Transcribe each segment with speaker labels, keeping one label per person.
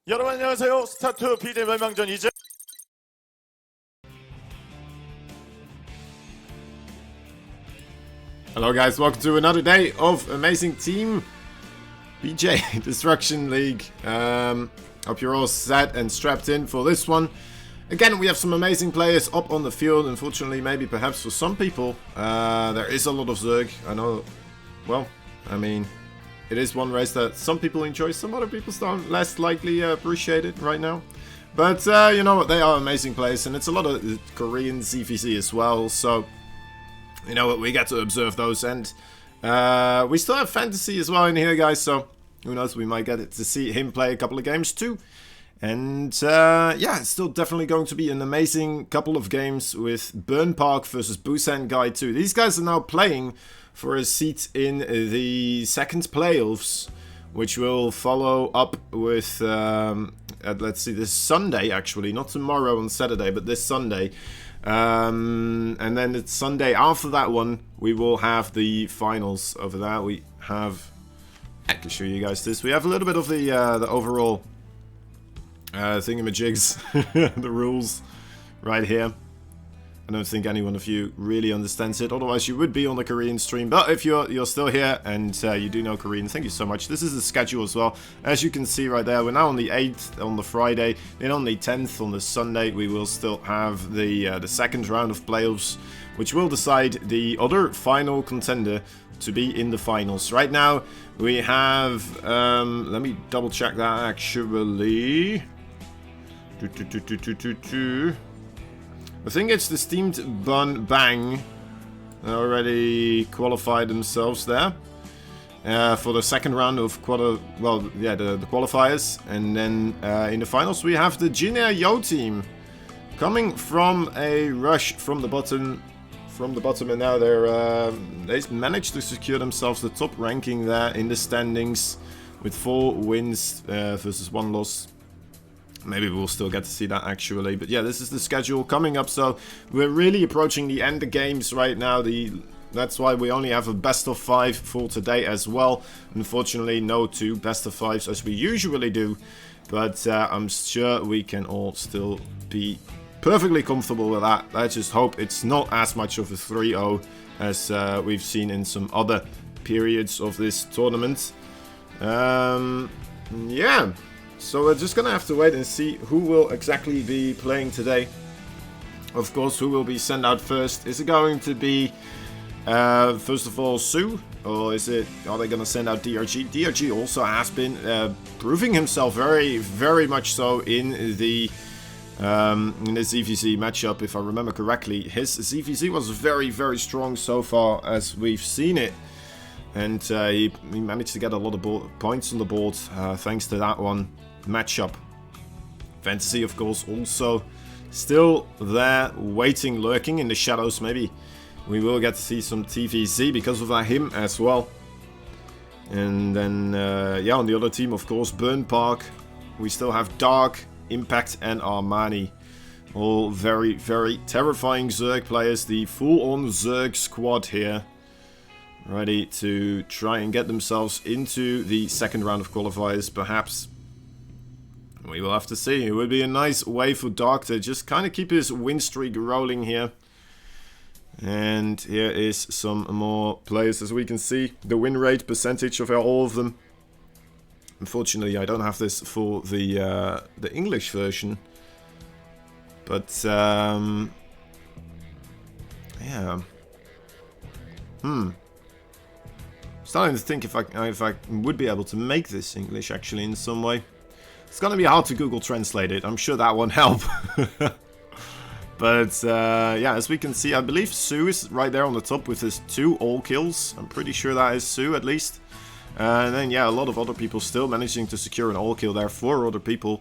Speaker 1: 여러분 안녕하세요. 스타트 BJ 멸망전 이제
Speaker 2: Hello guys, welcome to another day of amazing team BJ Destruction League. Hope you're all set and strapped in for this one. Again, we have some amazing players up on the field. Unfortunately, maybe perhaps for some people, there is a lot of Zerg. I know, well, I mean, it is one race that some people enjoy, some other people don't less likely appreciate it right now. But you know what, they are amazing players, and it's a lot of Korean ZVZ as well, so you know what, we get to observe those, and we still have Fantasy as well in here, guys, so who knows, we might get to see him play a couple of games too. And yeah, it's still definitely going to be an amazing couple of games with Burn Park versus Busan Guy 2. These guys are now playing for a seat in the second playoffs, which will follow up with, let's see, this Sunday actually, not tomorrow on Saturday, but this Sunday. And then it's Sunday after that one, we will have the finals. Over that we have, I can show you guys this, we have a little bit of the overall thingamajigs, the rules right here. I don't think any one of you really understands it, otherwise you would be on the Korean stream. But if you're still here and you do know Korean, thank you so much. This is the schedule as well. As you can see right there, we're now on the 8th on the Friday, then on the 10th on the Sunday we will still have the second round of playoffs, which will decide the other final contender to be in the finals. Right now we have, let me double check that actually. I think it's the Steamed Bun Bang. They already qualified themselves there for the second round of the qualifiers. And then in the finals we have the Jin Air Yo team coming from a rush from the bottom, and now they managed to secure themselves the top ranking there in the standings with 4 wins versus 1 loss. Maybe we'll still get to see that actually, but yeah, this is the schedule coming up, so we're really approaching the end of games right now. That's why we only have a best of 5 for today as well. Unfortunately, no 2 best of 5s as we usually do, but I'm sure we can all still be perfectly comfortable with that. I just hope it's not as much of a 3-0 as we've seen in some other periods of this tournament. Yeah. So we're just gonna have to wait and see who will exactly be playing today. Of course, who will be sent out first? Is it going to be, first of all, Sue? Or are they gonna send out DRG? DRG also has been proving himself very, very much so in the ZVZ matchup, if I remember correctly. His ZVZ was very, very strong so far as we've seen it. And he managed to get a lot of points on the board thanks to that one matchup. Fantasy, of course, also still there, waiting, lurking in the shadows. Maybe we will get to see some TVZ because of him as well. And then, yeah, on the other team, of course, Burn Park. We still have Dark, Impact, and Armani. All very, very terrifying Zerg players. The full-on Zerg squad here, ready to try and get themselves into the second round of qualifiers, perhaps. We will have to see. It would be a nice way for Dark to just kind of keep his win streak rolling here. And here is some more players, as we can see. The win rate percentage of all of them. Unfortunately, I don't have this for the English version. But, yeah. Starting to think if I would be able to make this English actually in some way. It's gonna be hard to Google Translate it. I'm sure that won't help. But yeah, as we can see, I believe Sue is right there on the top with his 2 all kills. I'm pretty sure that is Sue at least. And then yeah, a lot of other people still managing to secure an all kill there. 4 other people.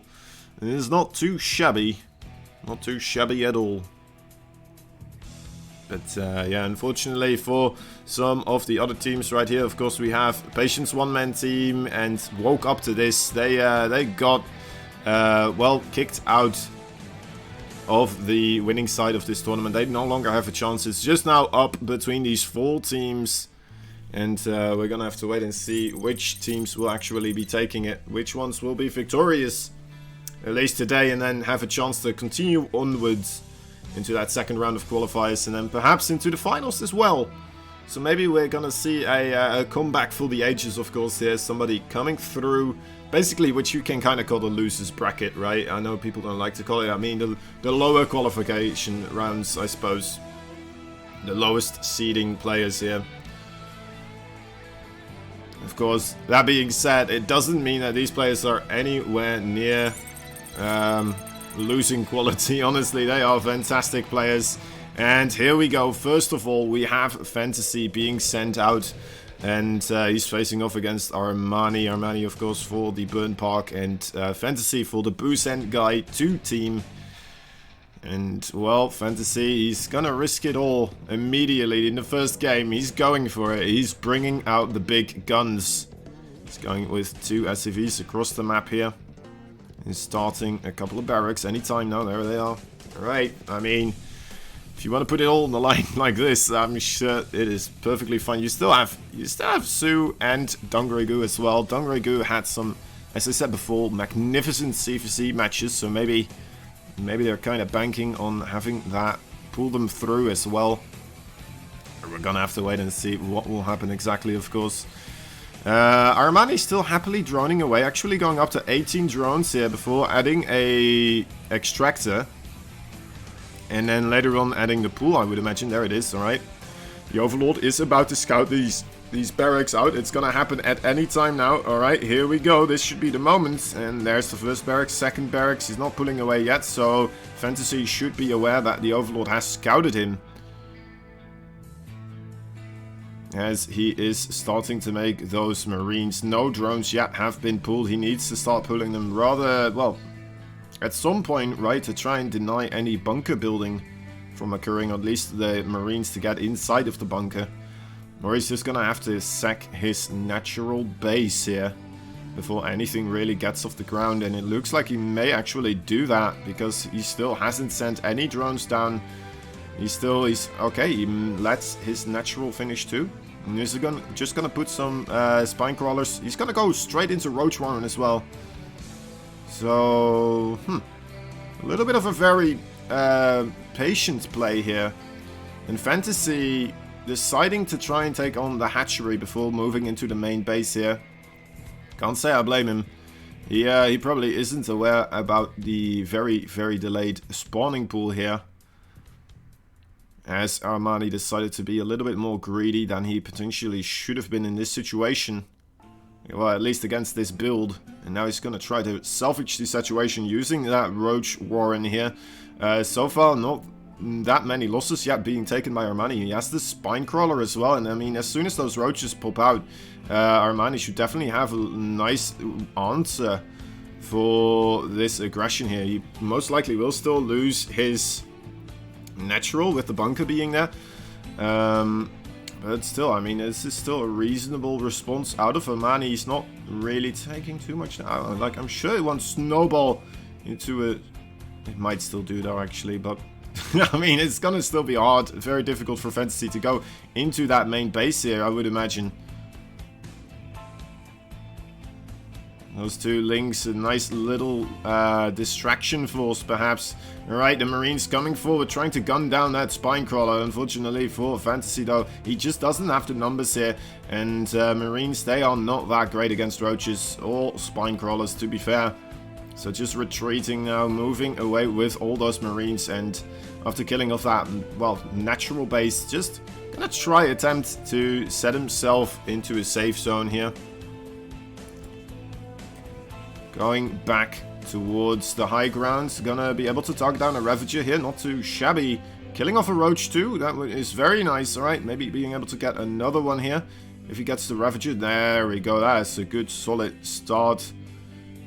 Speaker 2: It is not too shabby. Not too shabby at all. But yeah, unfortunately for some of the other teams right here, of course we have Patience one-man team and Woke Up to this. They got well kicked out of the winning side of this tournament. They no longer have a chance. It's just now up between these 4 teams, and we're gonna have to wait and see which teams will actually be taking it, which ones will be victorious. at least today, and then have a chance to continue onwards into that second round of qualifiers, and then perhaps into the finals as well. So maybe we're gonna see a comeback for the ages, of course. Here's somebody coming through, basically, which you can kind of call the losers bracket, right? I know people don't like to call it. I mean, the lower qualification rounds, I suppose. The lowest seeding players here. Of course, that being said, it doesn't mean that these players are anywhere near losing quality. Honestly, they are fantastic players. And here we go. First of all, we have Fantasy being sent out. And he's facing off against Armani. Armani, of course, for the Burn Park. And Fantasy for the Boost and Guy 2 team. And, well, Fantasy, he's gonna risk it all immediately in the first game. He's going for it. He's bringing out the big guns. He's going with 2 SCVs across the map here. He's starting a couple of barracks anytime now. There they are. Alright, I mean, if you want to put it all on the line like this, I'm sure it is perfectly fine. You still have Su and Dongregu as well. Dongregu had some, as I said before, magnificent C4C matches, so maybe they're kind of banking on having that pull them through as well. We're gonna have to wait and see what will happen exactly, of course. Armani still happily droning away, actually going up to 18 drones here before adding a extractor. And then later on adding the pool, I would imagine. There it is, alright. The Overlord is about to scout these barracks out. It's gonna happen at any time now. Alright, here we go. This should be the moment. And there's the first barracks, second barracks. He's not pulling away yet, so Fantasy should be aware that the Overlord has scouted him. As he is starting to make those Marines. No drones yet have been pulled. He needs to start pulling them rather, well, at some point, right, to try and deny any bunker building from occurring, or at least the Marines to get inside of the bunker. Or he's just gonna have to sack his natural base here before anything really gets off the ground. And it looks like he may actually do that, because he still hasn't sent any drones down. He's okay, he lets his natural finish too. And he's just gonna put some spine crawlers. He's gonna go straight into Roach Warren as well. So, a little bit of a very patient play here. And Fantasy deciding to try and take on the hatchery before moving into the main base here. Can't say I blame him. He probably isn't aware about the very, very delayed spawning pool here. As Armani decided to be a little bit more greedy than he potentially should have been in this situation. Well, at least against this build. And now he's going to try to salvage the situation using that Roach Warren here. So far, not that many losses yet being taken by Armani. He has the Spine Crawler as well. And I mean, as soon as those roaches pop out, Armani should definitely have a nice answer for this aggression here. He most likely will still lose his natural with the bunker being there. But still, I mean, this is still a reasonable response out of Armani. He's not really taking too much now. Like, I'm sure it won't snowball into a... It might still do though, actually, but... I mean, it's gonna still be hard, very difficult for Fantasy to go into that main base here, I would imagine. Those two links, a nice little distraction force, perhaps. Alright, the Marines coming forward, trying to gun down that Spine Crawler. Unfortunately for Fantasy, though, he just doesn't have the numbers here. And Marines, they are not that great against Roaches or Spine Crawlers, to be fair. So just retreating now, moving away with all those Marines. And after killing off that, well, natural base, just gonna try attempt to set himself into a safe zone here. Going back towards the high ground. Gonna be able to target down a Ravager here. Not too shabby. Killing off a Roach too. That is very nice. Alright, maybe being able to get another one here. If he gets the Ravager. There we go. That is a good solid start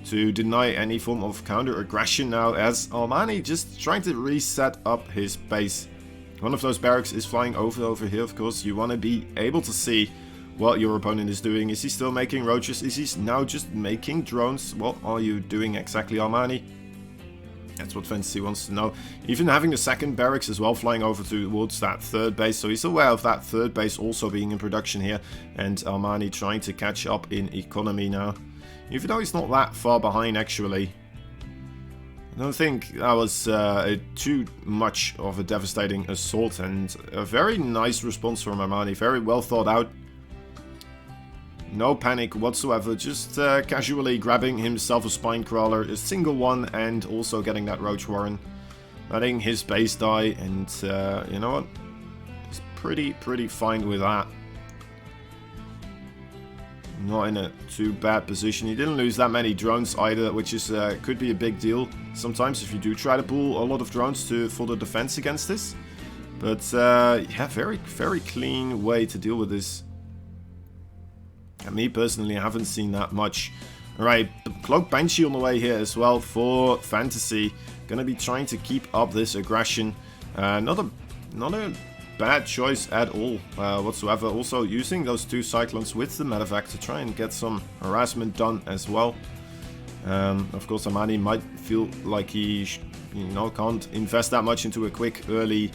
Speaker 2: to deny any form of counter-aggression now. As Armani just trying to reset up his base. One of those barracks is flying over here, of course. You want to be able to see what your opponent is doing. Is he still making roaches? Is he now just making drones? What are you doing exactly, Armani? That's what Fantasy wants to know. Even having the second barracks as well, flying over towards that third base. So he's aware of that third base also being in production here. And Armani trying to catch up in economy now. Even though he's not that far behind, actually. don't think that was too much of a devastating assault, and a very nice response from Armani. Very well thought out. No panic whatsoever, just casually grabbing himself a spine crawler, a single one, and also getting that Roach Warren. Letting his base die, and you know what? He's pretty fine with that. Not in a too bad position. He didn't lose that many drones either, which is could be a big deal sometimes if you do try to pull a lot of drones for the defense against this. But yeah, very clean way to deal with this. And me personally, I haven't seen that much. Alright, Cloak Banshee on the way here as well for Fantasy. Gonna be trying to keep up this aggression. Not a bad choice at all whatsoever. Also using those 2 Cyclones with the medevac to try and get some harassment done as well. Of course, Armani might feel like he can't invest that much into a quick early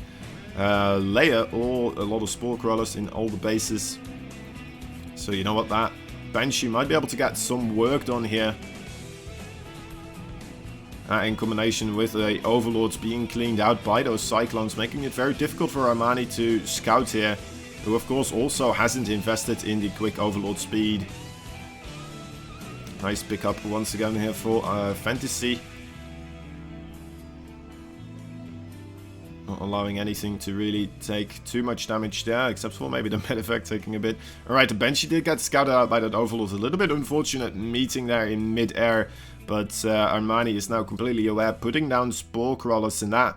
Speaker 2: layer or a lot of Spore Crawlers in all the bases. So you know what, that Banshee might be able to get some work done here. In combination with the Overlords being cleaned out by those Cyclones, making it very difficult for Armani to scout here, who of course also hasn't invested in the quick Overlord speed. Nice pickup once again here for Fantasy. Not allowing anything to really take too much damage there, except for maybe the medevac taking a bit. Alright, the Banshee did get scouted out by that Overlord. A little bit unfortunate meeting there in mid-air. But Armani is now completely aware, putting down Spore Crawlers in that.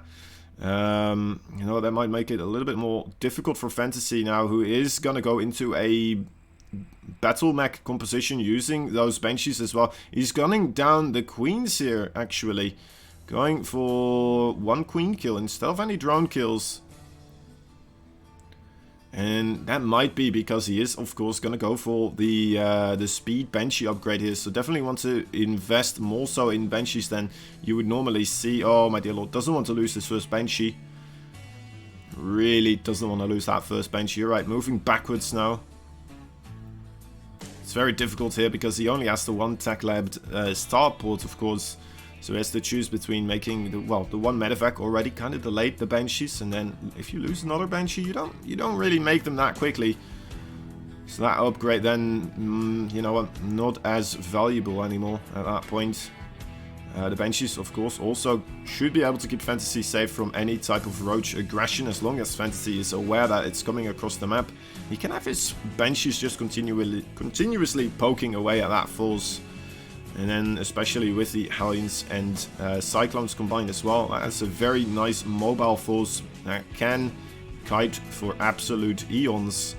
Speaker 2: You know, that might make it a little bit more difficult for Fantasy now, who is going to go into a battle mech composition using those Banshees as well. He's gunning down the Queens here, actually. Going for 1 Queen kill instead of any drone kills. And that might be because he is, of course, going to go for the speed Banshee upgrade here. So definitely want to invest more so in Banshees than you would normally see. Oh, my dear lord, doesn't want to lose his first Banshee. Really doesn't want to lose that first Banshee. You're right, moving backwards now. It's very difficult here because he only has the 1 tech-labbed starport, of course. So he has to choose between making the 1 medevac already kind of delayed the Banshees, and then if you lose another Banshee, you don't really make them that quickly. So that upgrade then, you know what, not as valuable anymore at that point. The Banshees, of course, also should be able to keep Fantasy safe from any type of Roach aggression, as long as Fantasy is aware that it's coming across the map. He can have his Banshees just continuously poking away at that force. And then especially with the Hellions and Cyclones combined as well, that's a very nice mobile force that can kite for absolute eons.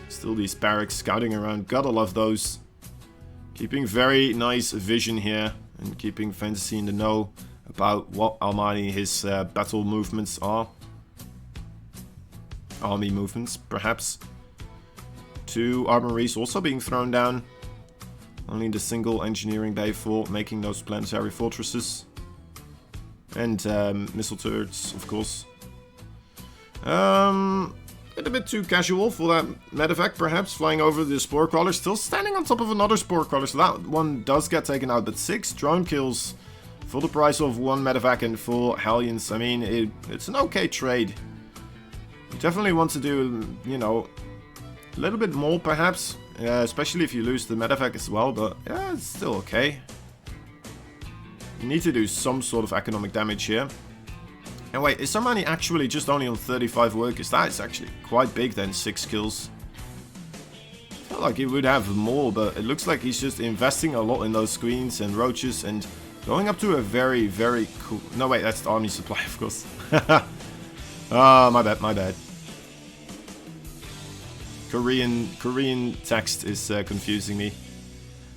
Speaker 2: Still these barracks scouting around, gotta love those. Keeping very nice vision here and keeping Fantasy in the know about what Armani his battle movements are. Army movements, perhaps. 2 armories also being thrown down. Only the single engineering bay for making those planetary fortresses. And missile turrets, of course. A bit too casual for that medevac, perhaps, flying over the Spore Crawler. Still standing on top of another Spore Crawler, so that one does get taken out. But 6 drone kills for the price of 1 medevac and 4 Hellions. I mean, it's an okay trade. You definitely want to do, you know, a little bit more, perhaps. Especially if you lose the medevac as well, but yeah, it's still okay. You need to do some sort of economic damage here. And wait, is Armani actually just only on 35 workers? That is actually quite big then, 6 kills. I felt like he would have more, but it looks like he's just investing a lot in those Queens and Roaches and going up to a very, very cool... No, wait, that's the army supply, of course. Oh, my bad. Korean text is confusing me.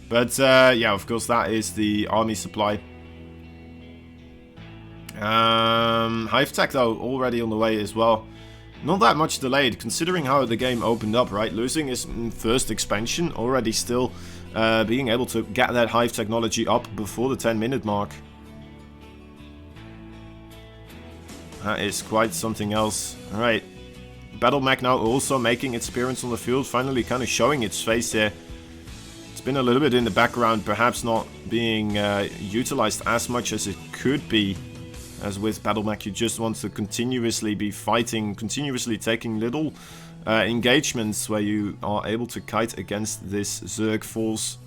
Speaker 2: But yeah, of course, that is the army supply. Hive Tech, though, already on the way as well. Not that much delayed, considering how the game opened up, right? Losing his first expansion, already still being able to get that Hive technology up before the 10-minute mark. That is quite something else. Alright. Battle Mech now also making its appearance on the field, finally kind of showing its face here. It's been a little bit in the background, perhaps not being utilized as much as it could be. As with BattleMech, you just want to continuously be fighting, continuously taking little engagements where you are able to kite against this Zerg force.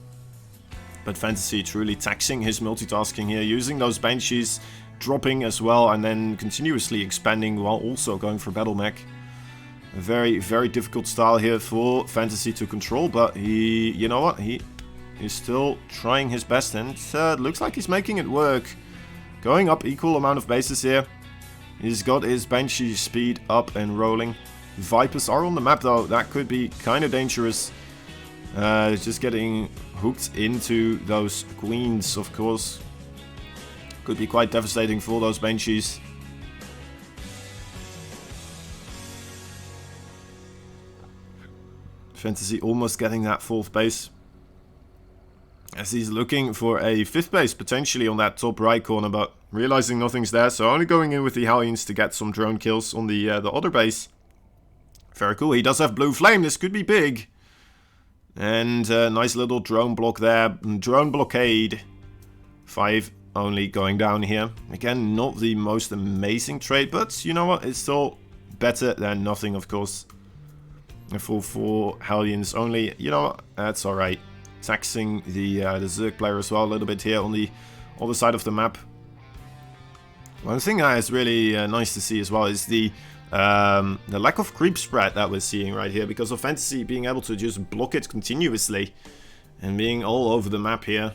Speaker 2: But Fantasy truly taxing his multitasking here, using those Banshees, dropping as well, and then continuously expanding while also going for BattleMech. A very, very difficult style here for Fantasy to control, but he, you know what, he is still trying his best, and looks like he's making it work. Going up equal amount of bases here. He's got his Banshee speed up and rolling. Vipers are on the map though, that could be kind of dangerous. Just getting hooked into those Queens, of course. Could be quite devastating for those Banshees. Fantasy almost getting that 4th base. As he's looking for a 5th base potentially on that top right corner, but realizing nothing's there, so only going in with the Hellions to get some drone kills on the other base. Very cool. He does have Blue Flame. This could be big. And nice little drone block there. Drone blockade. 5 only going down here. Again, not the most amazing trade, but you know what? It's still better than nothing, of course. A full 4 Hellions only. You know what? That's alright. Taxing the Zerg player as well a little bit here on the other side of the map. One thing that is really nice to see as well is the lack of creep spread that we're seeing right here, because of Fantasy being able to just block it continuously and being all over the map here.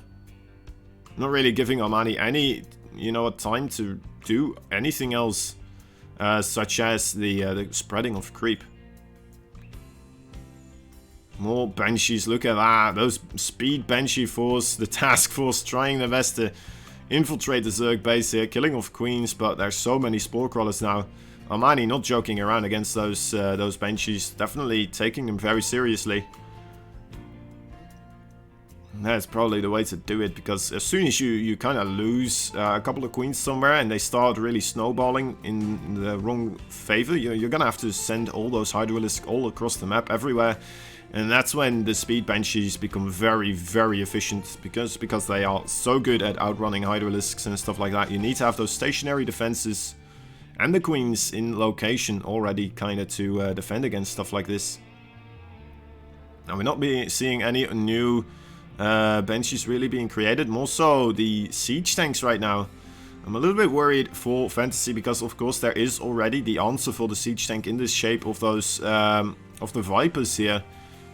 Speaker 2: Not really giving Armani any, you know, time to do anything else, such as the spreading of creep. More Banshees, look at that. Those speed Banshee force, the task force trying their best to infiltrate the Zerg base here, killing off Queens, but there's so many Spore Crawlers now. Armani not joking around against those Banshees, definitely taking them very seriously. That's probably the way to do it, because as soon as you kind of lose a couple of Queens somewhere and they start really snowballing in the wrong favor, you're gonna have to send all those Hydralisks all across the map everywhere. And that's when the speed Banshees become very, very efficient, because they are so good at outrunning Hydralisks and stuff like that. You need to have those stationary defenses and the Queens in location already kind of to defend against stuff like this. Now we're not seeing any new Banshees really being created, more so the siege tanks right now. I'm a little bit worried for Fantasy, because of course there is already the answer for the siege tank in the shape of those of the Vipers here.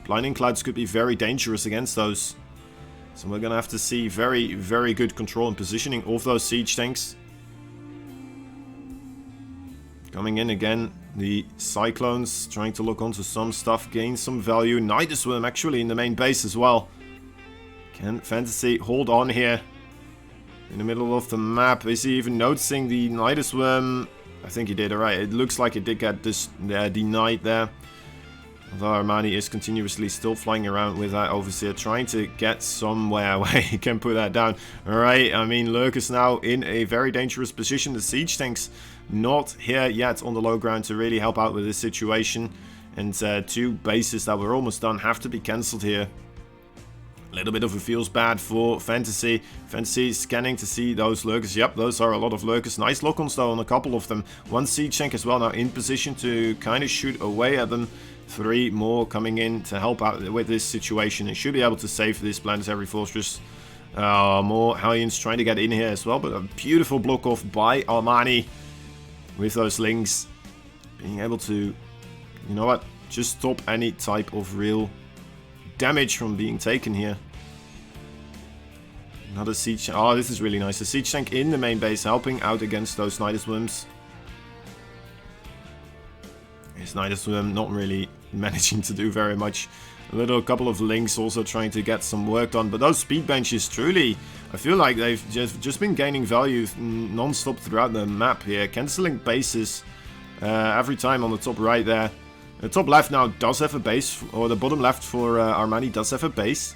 Speaker 2: Blinding Clouds could be very dangerous against those. So we're gonna have to see very, very good control and positioning of those siege tanks. Coming in again, the Cyclones trying to look onto some stuff, gain some value. Nidus Worm actually in the main base as well. Can Fantasy hold on here? In the middle of the map, is he even noticing the Nidus Worm? I think he did, alright. It looks like it did get this denied there. Although Armani is continuously still flying around with that Overseer, trying to get somewhere where he can put that down. Alright, I mean, Lurkus now in a very dangerous position. The siege tanks not here yet on the low ground to really help out with this situation. And 2 bases that were almost done have to be cancelled here. A little bit of a feels bad for Fantasy. Fantasy scanning to see those Lurkers. Yep, those are a lot of Lurkers. Nice lock-ons though on a couple of them. 1 siege tank as well now in position to kind of shoot away at them. 3 more coming in to help out with this situation. It should be able to save this planetary fortress. More Hellions trying to get in here as well, but a beautiful block off by Armani with those links. Being able to, you know what, just stop any type of real damage from being taken here. Another siege. Oh, this is really nice. A siege tank in the main base helping out against those Nidus Worms. His Nidus Worm not really managing to do very much. A couple of links also trying to get some work done, but those speed benches truly, I feel like they've just been gaining value non-stop throughout the map here, cancelling bases every time on the top right there. The top left now does have a base, or the bottom left for Armani does have a base,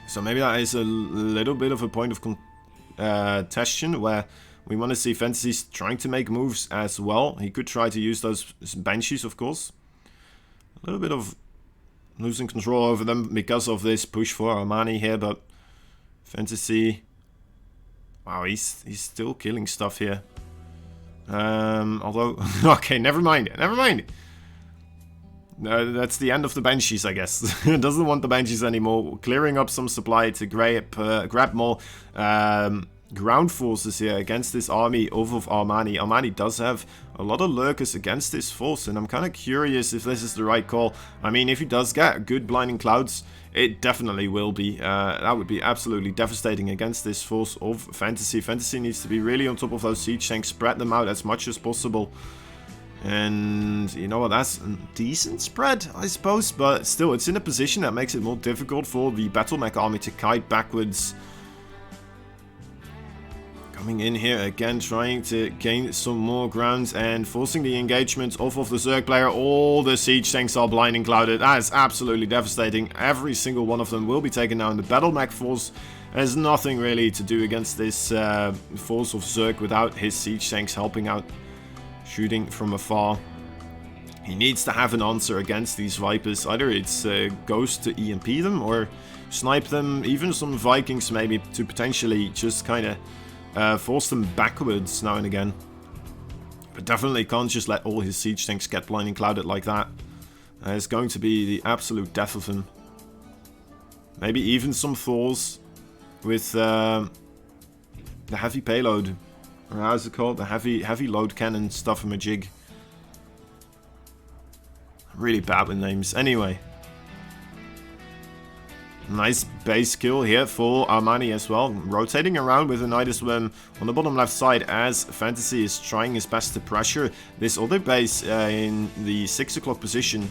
Speaker 2: so maybe that is a little bit of a point of contention where we want to see Fantasy's trying to make moves as well. He could try to use those Banshees, of course. A little bit of losing control over them because of this push for Armani here, but Fantasy... Wow, he's still killing stuff here. Although... okay, never mind. That's the end of the Banshees, I guess. Doesn't want the Banshees anymore. Clearing up some supply to grab more ground forces here against this army of Armani. Armani does have a lot of lurkers against this force, and I'm kind of curious if this is the right call. I mean, if he does get good Blinding Clouds, it definitely will be. That would be absolutely devastating against this force of Fantasy. Fantasy needs to be really on top of those siege tanks, spread them out as much as possible. And you know what, that's a decent spread, I suppose, but still, it's in a position that makes it more difficult for the Battle Mech army to kite backwards. Coming in here again, trying to gain some more ground and forcing the engagement off of the Zerg player. All the siege tanks are blinding clouded. That is absolutely devastating. Every single one of them will be taken down. The Battle Mech force has nothing really to do against this force of Zerg without his siege tanks helping out, shooting from afar. He needs to have an answer against these Vipers. Either it's Ghost to EMP them or snipe them, even some Vikings maybe to potentially just kind of force them backwards now and again. But definitely can't just let all his siege tanks get blinding clouded like that. It's going to be the absolute death of him. Maybe even some Thors with the heavy payload. Or how's it called? The heavy load cannon stuff from a jig. Really bad with names. Anyway. Nice base kill here for Armani as well. Rotating around with a Nidus Worm on the bottom left side as Fantasy is trying his best to pressure this other base in the 6 o'clock position.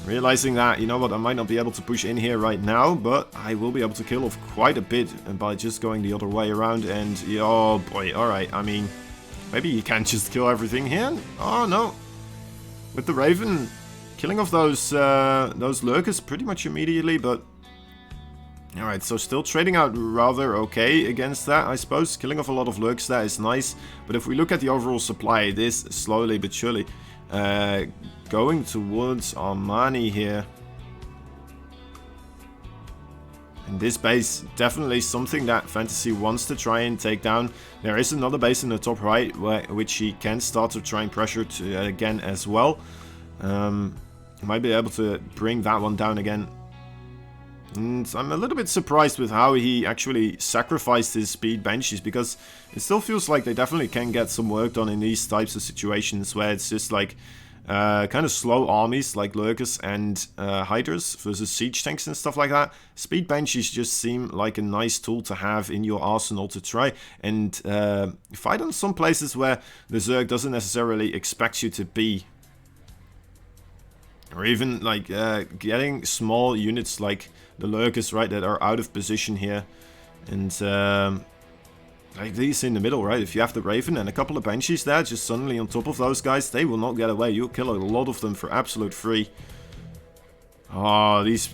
Speaker 2: Realizing that, you know what, I might not be able to push in here right now, but I will be able to kill off quite a bit by just going the other way around. And, oh boy, alright, I mean, maybe you can't just kill everything here. Oh no. With the Raven, killing off those lurkers pretty much immediately, but... Alright, so still trading out rather okay against that, I suppose. Killing off a lot of lurks, that is nice. But if we look at the overall supply, it is slowly but surely going towards Armani here. And this base, definitely something that Fantasy wants to try and take down. There is another base in the top right, which he can start to try and pressure to, again as well. He might be able to bring that one down again. And I'm a little bit surprised with how he actually sacrificed his speed Banshees, because it still feels like they definitely can get some work done in these types of situations where it's just like kind of slow armies like Lurkers and Hydras versus siege tanks and stuff like that. Speed Banshees just seem like a nice tool to have in your arsenal to try and fight on some places where the Zerg doesn't necessarily expect you to be. Or even like getting small units like the Lurkers, right, that are out of position here. And like these in the middle, right? If you have the Raven and a couple of Banshees there, just suddenly on top of those guys, they will not get away. You'll kill a lot of them for absolute free. Oh, these...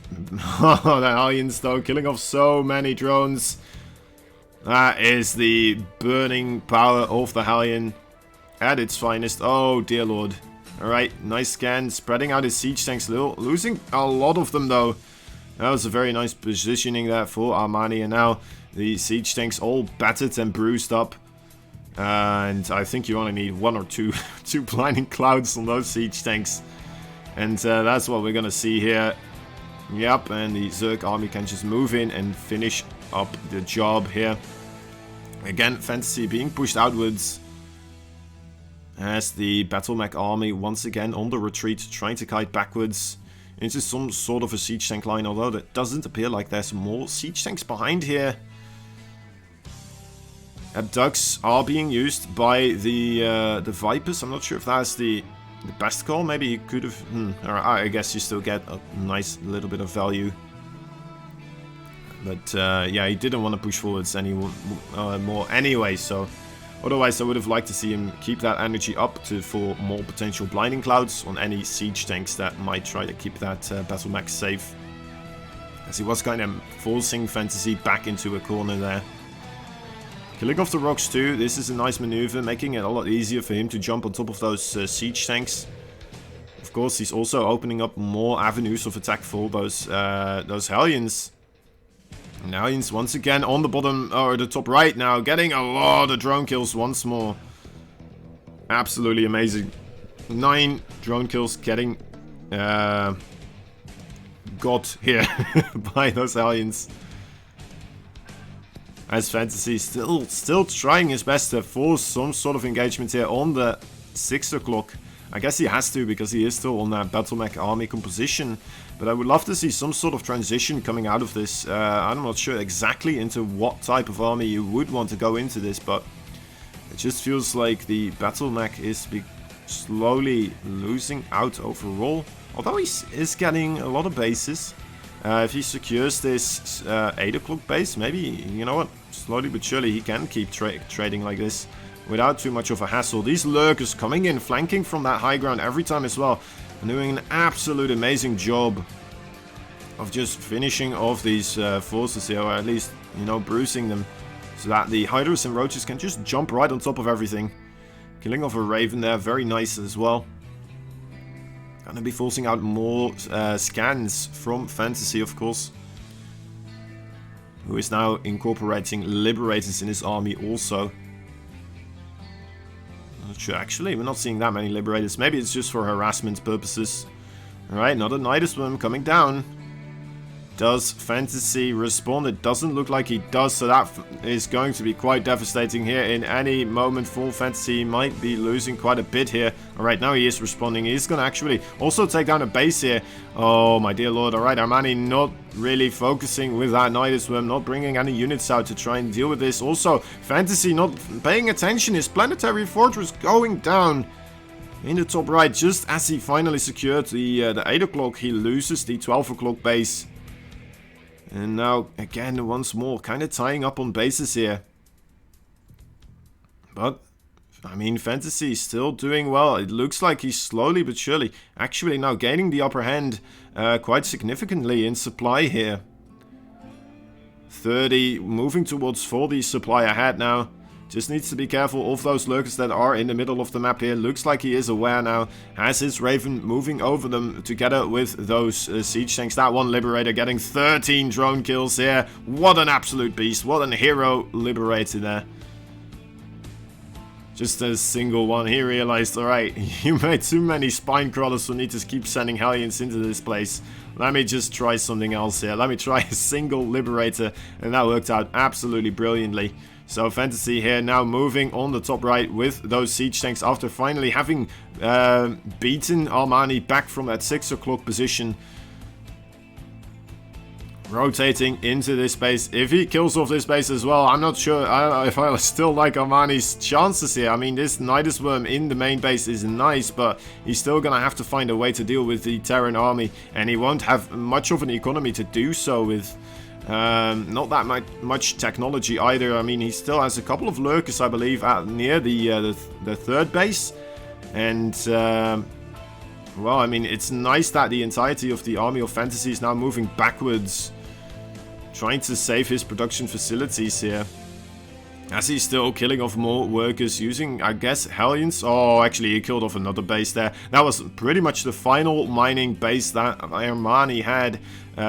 Speaker 2: oh, the Hellions though, killing off so many drones. That is the burning power of the Hellion at its finest. Oh, dear lord. Alright, nice scan, spreading out his siege tanks a little, losing a lot of them though. That was a very nice positioning there for Armani, and now the siege tanks all battered and bruised up. And I think you only need one or two blinding clouds on those siege tanks. And that's what we're gonna see here. Yep, and the Zerg army can just move in and finish up the job here. Again, Fantasy being pushed outwards. As the Battle Mech army once again on the retreat, trying to kite backwards into some sort of a siege tank line, although that doesn't appear like there's more siege tanks behind here. Abducts are being used by the Vipers. I'm not sure if that's the best call. Maybe you could have... I guess you still get a nice little bit of value. But yeah, he didn't want to push forwards any more anyway, so... Otherwise, I would have liked to see him keep that energy up for more potential blinding clouds on any siege tanks that might try to keep that Battle Mech safe. As he was kind of forcing Fantasy back into a corner there. Killing off the rocks too, this is a nice maneuver, making it a lot easier for him to jump on top of those siege tanks. Of course, he's also opening up more avenues of attack for those Hellions. And Hellions once again on the bottom, or the top right now, getting a lot of drone kills once more. Absolutely amazing. 9 drone kills getting got here by those Hellions. As Fantasy still trying his best to force some sort of engagement here on the 6 o'clock. I guess he has to, because he is still on that Battlemech army composition. But I would love to see some sort of transition coming out of this. I'm not sure exactly into what type of army you would want to go into this, but it just feels like the Battlemech is slowly losing out overall. Although he is getting a lot of bases. If he secures this 8 o'clock base, maybe, you know what, slowly but surely he can keep trading like this without too much of a hassle. These lurkers coming in, flanking from that high ground every time as well, and doing an absolute amazing job of just finishing off these forces here, or at least, you know, bruising them, so that the Hydras and Roaches can just jump right on top of everything. Killing off a Raven there, very nice as well. Gonna be forcing out more scans from Fantasy, of course, who is now incorporating Liberators in his army also. Not sure, actually, we're not seeing that many Liberators. Maybe it's just for harassment purposes. Alright, another Nidusworm coming down. Does Fantasy respond? It doesn't look like he does, so that is going to be quite devastating here. In any moment for Fantasy, might be losing quite a bit here. Alright, now he is responding. He's going to actually also take down a base here. Oh, my dear lord. Alright, Armani not really focusing with that Nidusworm, not bringing any units out to try and deal with this. Also, Fantasy not paying attention. His Planetary Fortress going down in the top right. Just as he finally secured the 8 o'clock, he loses the 12 o'clock base. And now, again, once more, kind of tying up on bases here. But, I mean, Fantasy is still doing well. It looks like he's slowly but surely actually now gaining the upper hand quite significantly in supply here. 30, moving towards 40 supply ahead now. Just needs to be careful of those lurkers that are in the middle of the map here. Looks like he is aware now. Has his Raven moving over them together with those siege tanks. That one Liberator getting 13 drone kills here. What an absolute beast. What a hero Liberator there. Just a single one. He realized, alright, you made too many spine crawlers for me to keep sending Hellions into this place. Let me just try something else here. Let me try a single Liberator. And that worked out absolutely brilliantly. So Fantasy here now moving on the top right with those siege tanks after finally having beaten Armani back from that 6 o'clock position. Rotating into this base. If he kills off this base as well, I'm not sure if I still like Armani's chances here. I mean, this Nidusworm in the main base is nice, but he's still gonna have to find a way to deal with the Terran army, and he won't have much of an economy to do so with. Not that much technology either. I mean, he still has a couple of lurkers, I believe, near the third base. And, well, I mean, it's nice that the entirety of the army of Fantasy is now moving backwards, trying to save his production facilities here. As he's still killing off more workers using, I guess, Hellions. Oh, actually, he killed off another base there. That was pretty much the final mining base that Armani had.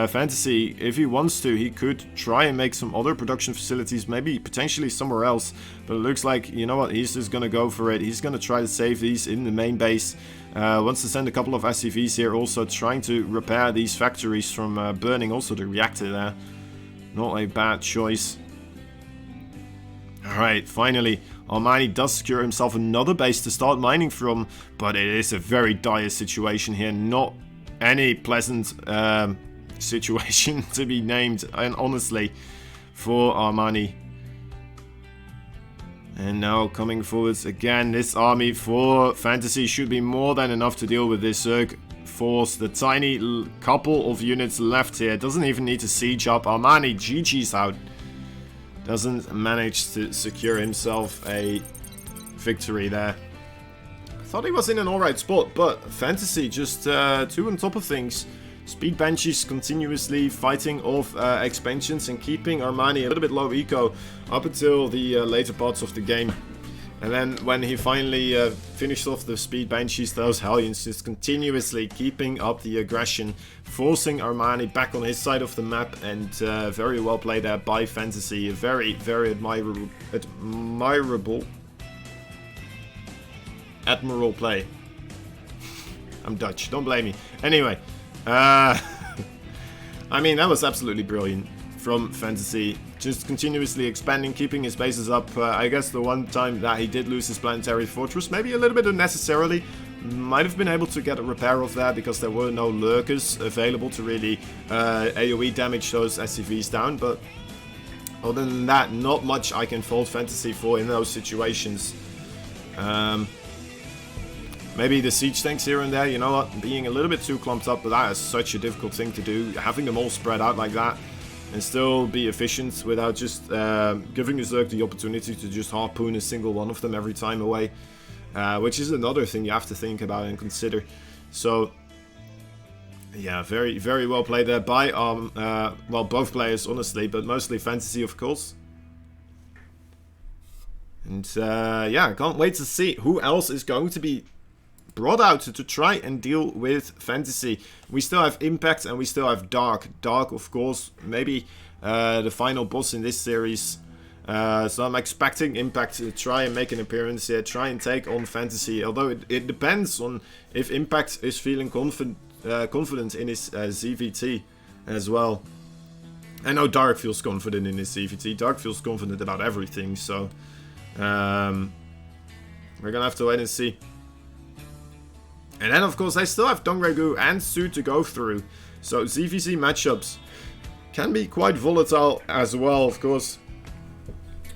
Speaker 2: Fantasy, if he wants to, he could try and make some other production facilities, maybe potentially somewhere else. But it looks like, you know what, he's just going to go for it. He's going to try to save these in the main base. Wants to send a couple of SCVs here, also trying to repair these factories from burning. Also the reactor there. Not a bad choice. Alright, finally, Armani does secure himself another base to start mining from, but it is a very dire situation here. Not any pleasant situation to be named, and honestly, for Armani. And now coming forwards again, this army for Fantasy should be more than enough to deal with this Zerg force. The tiny couple of units left here doesn't even need to siege up. Armani GG's out. Doesn't manage to secure himself a victory there. I thought he was in an alright spot, but Fantasy just too on top of things. Speed Banshees continuously fighting off expansions and keeping Armani a little bit low eco up until the later parts of the game. And then when he finally finished off the speed Banshees, those Hellions just continuously keeping up the aggression, forcing Armani back on his side of the map, and very well played there by Fantasy. A very, very admirable play. I'm Dutch, don't blame me. Anyway, I mean, that was absolutely brilliant from Fantasy. Just continuously expanding, keeping his bases up. I guess the one time that he did lose his Planetary Fortress, maybe a little bit unnecessarily. Might have been able to get a repair of that because there were no lurkers available to really AoE damage those SCVs down. But other than that, not much I can fault Fantasy for in those situations. Maybe the siege tanks here and there, you know what, being a little bit too clumped up, but that is such a difficult thing to do. Having them all spread out like that and still be efficient without just giving the Zerg the opportunity to just harpoon a single one of them every time away. Which is another thing you have to think about and consider. So, yeah, very, very well played there by, well, both players, honestly, but mostly Fantasy, of course. And, yeah, I can't wait to see who else is going to be brought out to try and deal with Fantasy. We still have Impact and we still have Dark. Dark, of course, maybe the final boss in this series. So I'm expecting Impact to try and make an appearance here, try and take on Fantasy. Although it depends on if Impact is feeling confident in his ZVT as well. I know Dark feels confident in his ZVT. Dark feels confident about everything. So we're gonna have to wait and see. And then, of course, I still have Dongregul and Su to go through. So ZVC matchups can be quite volatile as well, of course.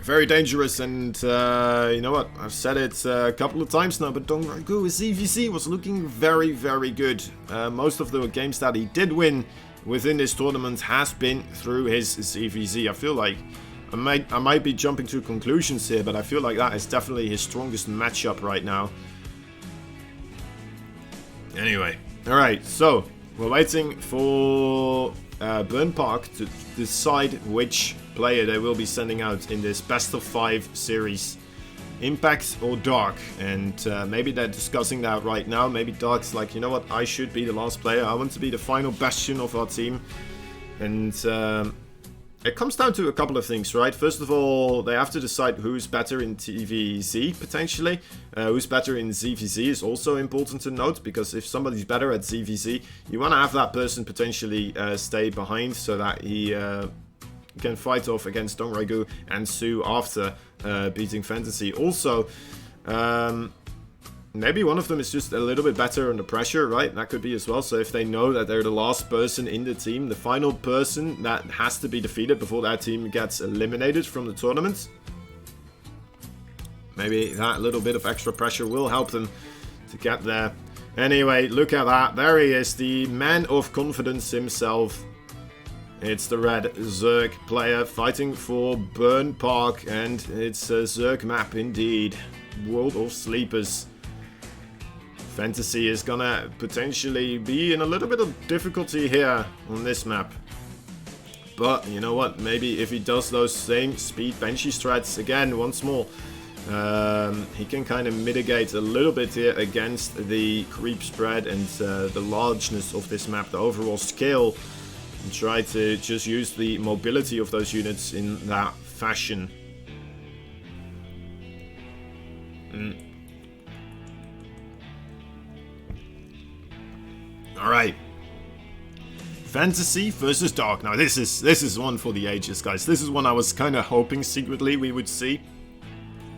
Speaker 2: Very dangerous, and you know what? I've said it a couple of times now, but Dongregul with ZVC was looking very, very good. Most of the games that he did win within this tournament has been through his ZVC. I feel like I might be jumping to conclusions here, but I feel like that is definitely his strongest matchup right now. Anyway, alright, so we're waiting for Burn Park to decide which player they will be sending out in this best of 5 series. Impact or Dark, and maybe they're discussing that right now. Maybe Dark's like, you know what, I should be the last player, I want to be the final bastion of our team. And it comes down to a couple of things, right? First of all, they have to decide who's better in TVZ, potentially. Who's better in ZVZ is also important to note, because if somebody's better at ZVZ, you want to have that person potentially stay behind so that he can fight off against Dongregul and Su after beating Fantasy. Also, maybe one of them is just a little bit better under pressure, right? That could be as well. So if they know that they're the last person in the team, the final person that has to be defeated before that team gets eliminated from the tournament, maybe that little bit of extra pressure will help them to get there. Anyway, look at that. There he is, the man of confidence himself. It's the red Zerg player fighting for Burn Park, and it's a Zerg map indeed. World of Sleepers. Fantasy is gonna potentially be in a little bit of difficulty here on this map. But you know what, maybe if he does those same speed Banshee strats again once more, he can kind of mitigate a little bit here against the creep spread and the largeness of this map, the overall scale, and try to just use the mobility of those units in that fashion. Alright. Fantasy versus Dark. Now this is one for the ages, guys. This is one I was kind of hoping secretly we would see.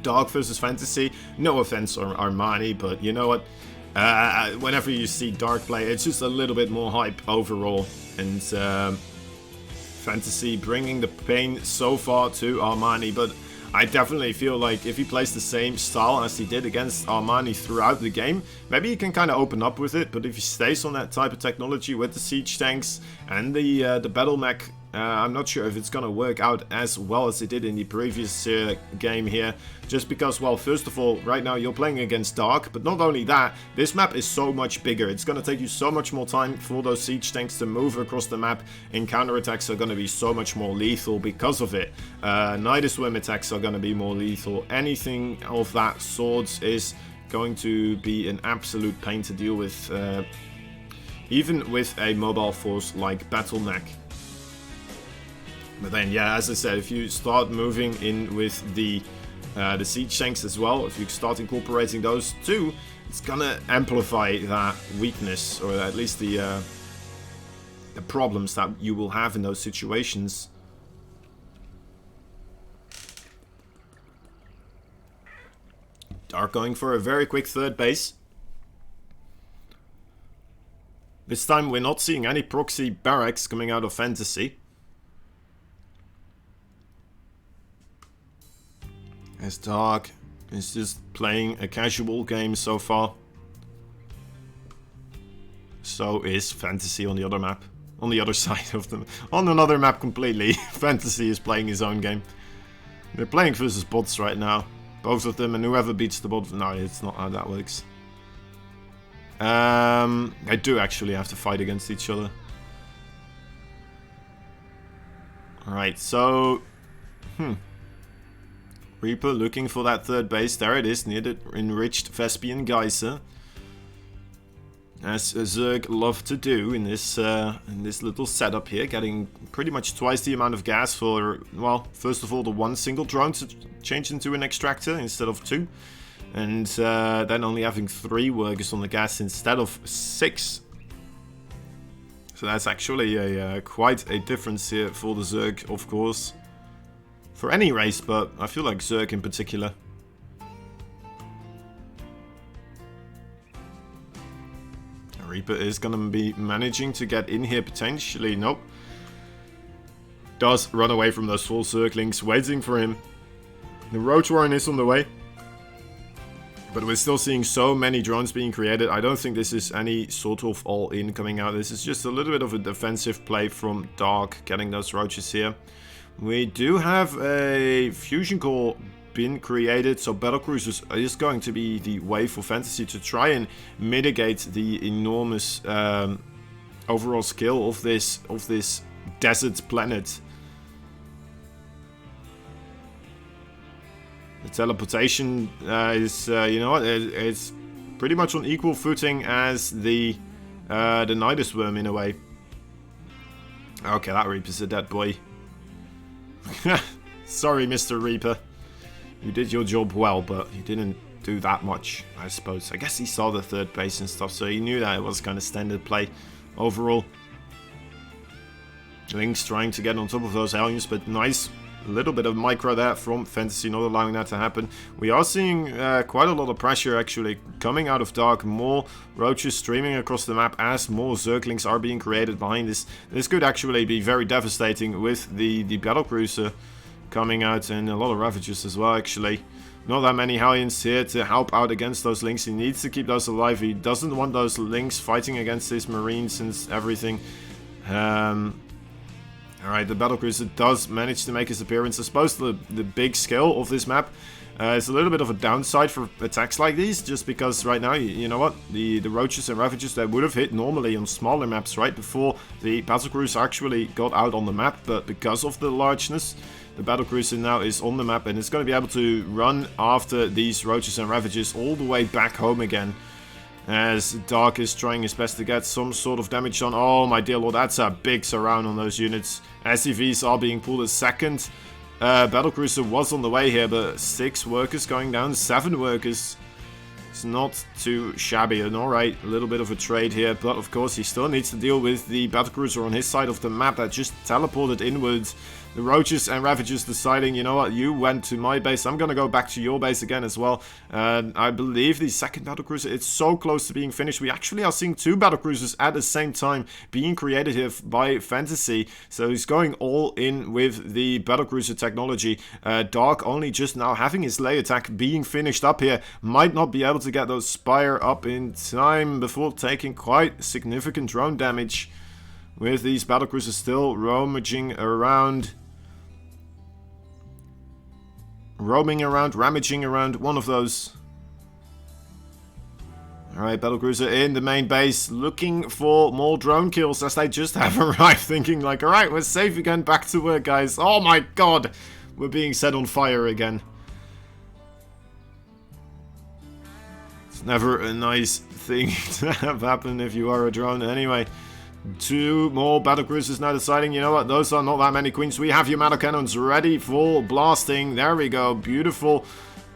Speaker 2: Dark versus Fantasy. No offense on Armani, but you know what? Whenever you see Dark play, it's just a little bit more hype overall. And Fantasy bringing the pain so far to Armani, but I definitely feel like if he plays the same style as he did against Armani throughout the game, maybe he can kind of open up with it. But if he stays on that type of technology with the siege tanks and the battle mech I'm not sure if it's gonna work out as well as it did in the previous game here. Just because, well, first of all, right now you're playing against Dark, but not only that, this map is so much bigger. It's gonna take you so much more time for those siege tanks to move across the map, and counterattacks are gonna be so much more lethal because of it. Nidusworm attacks are gonna be more lethal. Anything of that sort is going to be an absolute pain to deal with, even with a mobile force like Battleneck. But then, yeah, as I said, if you start moving in with the siege tanks as well, if you start incorporating those too, it's gonna amplify that weakness, or at least the problems that you will have in those situations. Dark going for a very quick third base. This time we're not seeing any proxy barracks coming out of Fantasy. As Dark is just playing a casual game so far. So is Fantasy on the other map. On the other side of them. On another map completely. Fantasy is playing his own game. They're playing versus bots right now. Both of them, and whoever beats the bot... No, it's not how that works. I do actually have to fight against each other. Alright, so... Reaper looking for that third base. There it is, near the enriched Vespian Geyser. As Zerg love to do in this little setup here, getting pretty much twice the amount of gas for, well, first of all, the one single drone to change into an extractor instead of 2. And then only having 3 workers on the gas instead of 6. So that's actually a quite a difference here for the Zerg, of course. For any race, but I feel like Zerg in particular. Reaper is going to be managing to get in here potentially. Nope. Does run away from those full Zerglings, waiting for him. The Roach Warren is on the way. But we're still seeing so many drones being created. I don't think this is any sort of all-in coming out. This is just a little bit of a defensive play from Dark, getting those Roaches here. We do have a Fusion Core been created, so Battlecruisers is going to be the way for Fantasy to try and mitigate the enormous overall skill of this desert planet. The teleportation is, you know what, it's pretty much on equal footing as the Nidusworm in a way. Okay, that Reaper's a dead boy. Sorry, Mr. Reaper. You did your job well, but you didn't do that much, I suppose. I guess he saw the third base and stuff, so he knew that it was kind of standard play overall. Lynx trying to get on top of those Hellions, but nice little bit of micro there from Fantasy, not allowing that to happen. We are seeing quite a lot of pressure actually coming out of Dark. More Roaches streaming across the map as more Zerglings are being created behind this. This could actually be very devastating with the Battlecruiser coming out, and a lot of Ravagers as well actually. Not that many Hellions here to help out against those Lynx. He needs to keep those alive. He doesn't want those Lynx fighting against his Marines and everything. Alright, the Battlecruiser does manage to make his appearance. I suppose the big scale of this map is a little bit of a downside for attacks like these, just because right now, you know what, the Roaches and Ravagers that would have hit normally on smaller maps right before the Battlecruiser actually got out on the map, but because of the largeness, the Battlecruiser now is on the map and it's going to be able to run after these Roaches and Ravagers all the way back home again. As Dark is trying his best to get some sort of damage on. Oh my dear lord, that's a big surround on those units. SCVs are being pulled a second. Battlecruiser was on the way here, but 6 workers going down, 7 workers. It's not too shabby, and alright, a little bit of a trade here, but of course he still needs to deal with the Battlecruiser on his side of the map that just teleported inwards. The Roaches and Ravagers deciding, you know what, you went to my base, I'm gonna go back to your base again as well. I believe the second Battlecruiser, it's so close to being finished. We actually are seeing 2 Battlecruisers at the same time being created here by Fantasy. So he's going all in with the Battlecruiser technology. Dark only just now having his lay attack being finished up here. Might not be able to get those Spire up in time before taking quite significant drone damage. with these battlecruisers still roaming around, rummaging around one of those. Alright, battlecruiser in the main base, looking for more drone kills as they just have arrived, thinking like, alright, we're safe again, back to work, guys. Oh my god, we're being set on fire again. It's never a nice thing to have happen if you are a drone. Anyway, 2 more battlecruisers now deciding, you know what, those are not that many queens. We have Yamato cannons ready for blasting. There we go, beautiful.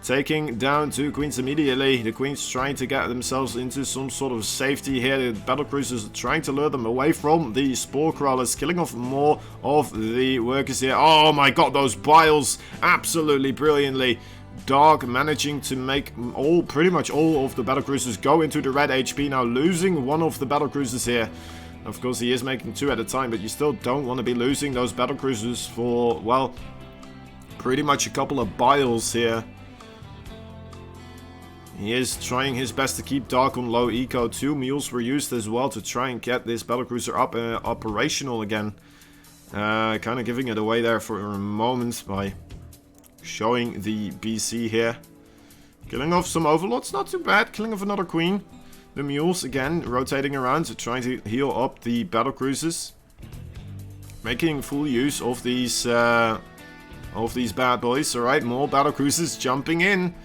Speaker 2: Taking down 2 queens immediately. The queens trying to get themselves into some sort of safety here. The battlecruisers trying to lure them away from the spore crawlers, killing off more of the workers here. Oh my god, those biles absolutely brilliantly. Dark managing to make pretty much all of the battlecruisers go into the red HP now, losing one of the battlecruisers here. Of course, he is making 2 at a time, but you still don't want to be losing those battlecruisers for, well, pretty much a couple of biles here. He is trying his best to keep Dark on low eco. 2 mules were used as well to try and get this battlecruiser up operational again. Kind of giving it away there for a moment by showing the BC here. Killing off some overlords, not too bad. Killing off another queen. The mules again rotating around, trying to heal up the battlecruisers. Making full use of these bad boys. Alright, more battlecruisers jumping in.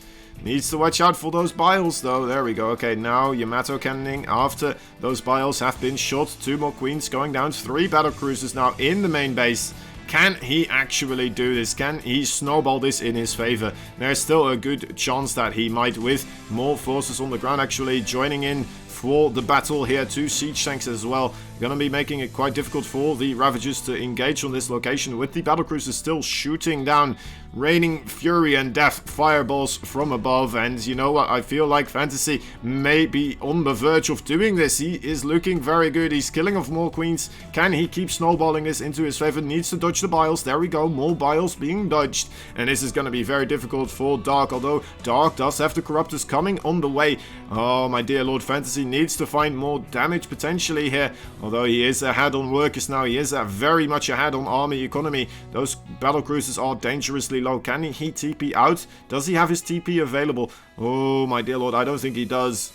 Speaker 2: Needs to watch out for those biles though. There we go. Okay, now Yamato cannoning after those biles have been shot. 2 more queens going down. 3 battlecruisers now in the main base. Can he actually do this? Can he snowball this in his favor? There's still a good chance that he might, with more forces on the ground actually joining in for the battle here. 2 siege tanks as well. Gonna be making it quite difficult for the Ravagers to engage on this location, with the battlecruisers still shooting down, raining fury and death fireballs from above. And you know what, I feel like Fantasy may be on the verge of doing this. He is looking very good. He's killing off more queens. Can he keep snowballing this into his favor? Needs to dodge the biles. There we go, more biles being dodged, and this is going to be very difficult for Dark, although Dark does have the Corruptors coming on the way. Oh my dear Lord, Fantasy needs to find more damage potentially here. Although he is ahead on workers now, he is very much ahead on army economy. Those battlecruisers are dangerously low. Can he TP out? Does he have his TP available? Oh my dear Lord, I don't think he does.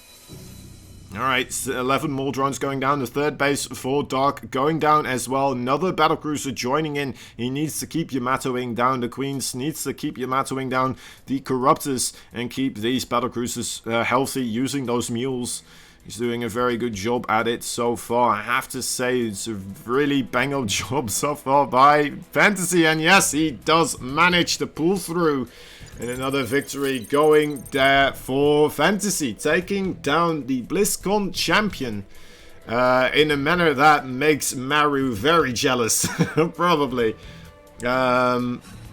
Speaker 2: Alright, 11 more drones going down. The third base for Dark going down as well. Another battlecruiser joining in. He needs to keep Yamatoing down. The Queens needs to keep Yamatoing down the Corruptors and keep these battlecruisers healthy using those mules. He's doing a very good job at it so far. I have to say, it's a really bang-up job so far by Fantasy. And yes, he does manage to pull through. And another victory going there for Fantasy, taking down the BlizzCon champion in a manner that makes Maru very jealous, probably. A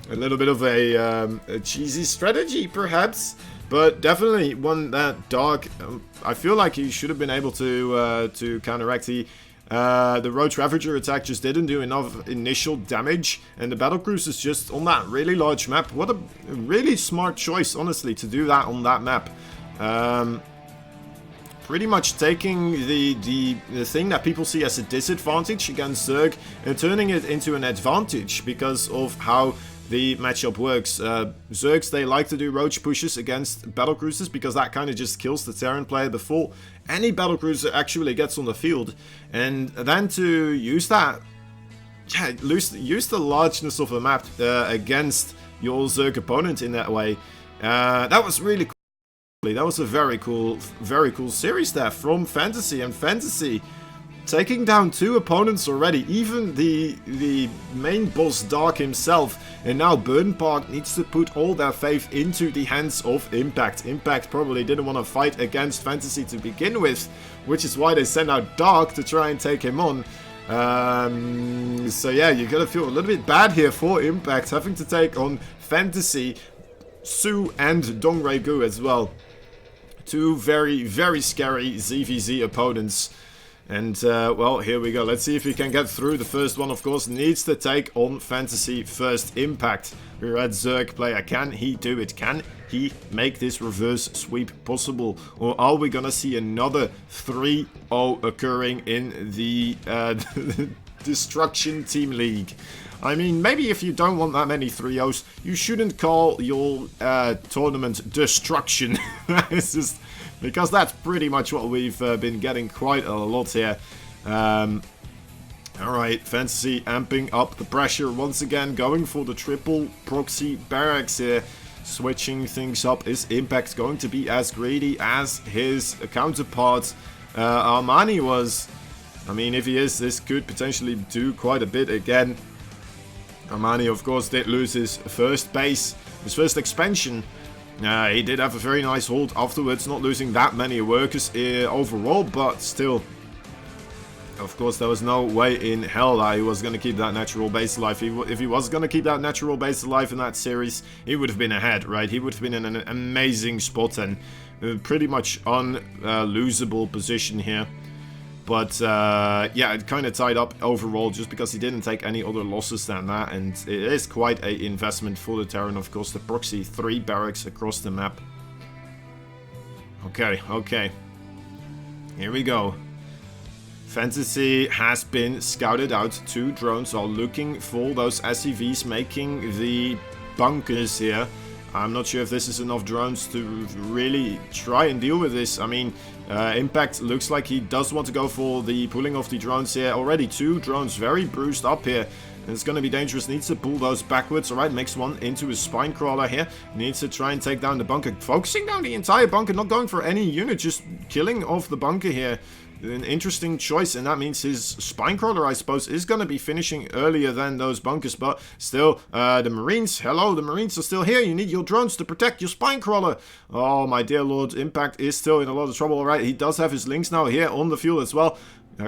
Speaker 2: little bit of a cheesy strategy, perhaps, but definitely one that Dark, I feel like he should have been able to counteract. The Roach Ravager attack just didn't do enough initial damage, and the battlecruisers just on that really large map. What a really smart choice, honestly, to do that on that map. Pretty much taking the thing that people see as a disadvantage against Zerg and turning it into an advantage because of how the matchup works. Zergs, they like to do roach pushes against battlecruisers because that kind of just kills the Terran player before any battlecruiser actually gets on the field. And then to use that, yeah, use the largeness of a map against your Zerg opponent in that way. That was really cool. That was a very cool series there from Fantasy, and Fantasy taking down 2 opponents already, even the main boss Dark himself, and now Burden Park needs to put all their faith into the hands of Impact. Impact probably didn't want to fight against Fantasy to begin with, which is why they sent out Dark to try and take him on. So yeah, you're gonna feel a little bit bad here for Impact, having to take on Fantasy, Su and Dongray Gu as well. 2 very scary ZVZ opponents. And, well, here we go. Let's see if we can get through. The first one, of course, needs to take on Fantasy first. Impact. Red Zerg player. Can he do it? Can he make this reverse sweep possible? Or are we gonna see another 3-0 occurring in the Destruction Team League. I mean, maybe if you don't want that many 3-0s, you shouldn't call your tournament Destruction. It's just because that's pretty much what we've been getting quite a lot here. Alright, Fantasy amping up the pressure once again, going for the triple proxy barracks here. Switching things up. Is Impact going to be as greedy as his counterpart Armani was? I mean, if he is, this could potentially do quite a bit again. Armani, of course, did lose his first base, his first expansion. He did have a very nice hold afterwards, not losing that many workers overall, but still. Of course, there was no way in hell that he was going to keep that natural base alive. If he was going to keep that natural base alive in that series, he would have been ahead, right? He would have been in an amazing spot and pretty much unlosable position here. But, yeah, it kind of tied up overall just because he didn't take any other losses than that. And it is quite an investment for the Terran, of course, the proxy 3 barracks across the map. Okay, okay. Here we go. Fantasy has been scouted out. 2 drones are looking for those SCVs making the bunkers here. I'm not sure if this is enough drones to really try and deal with this. I mean, Impact looks like he does want to go for the pulling of the drones here. Already 2 drones very bruised up here. And it's going to be dangerous. Needs to pull those backwards. Alright, makes one into his spine crawler here. Needs to try and take down the bunker. Focusing down the entire bunker. Not going for any unit. Just killing off the bunker here. An interesting choice, and that means his spine crawler, I suppose, is going to be finishing earlier than those bunkers, but still, the Marines, hello, the Marines are still here. You need your drones to protect your spine crawler. Oh, my dear Lord, Impact is still in a lot of trouble. All right, he does have his links now here on the field as well.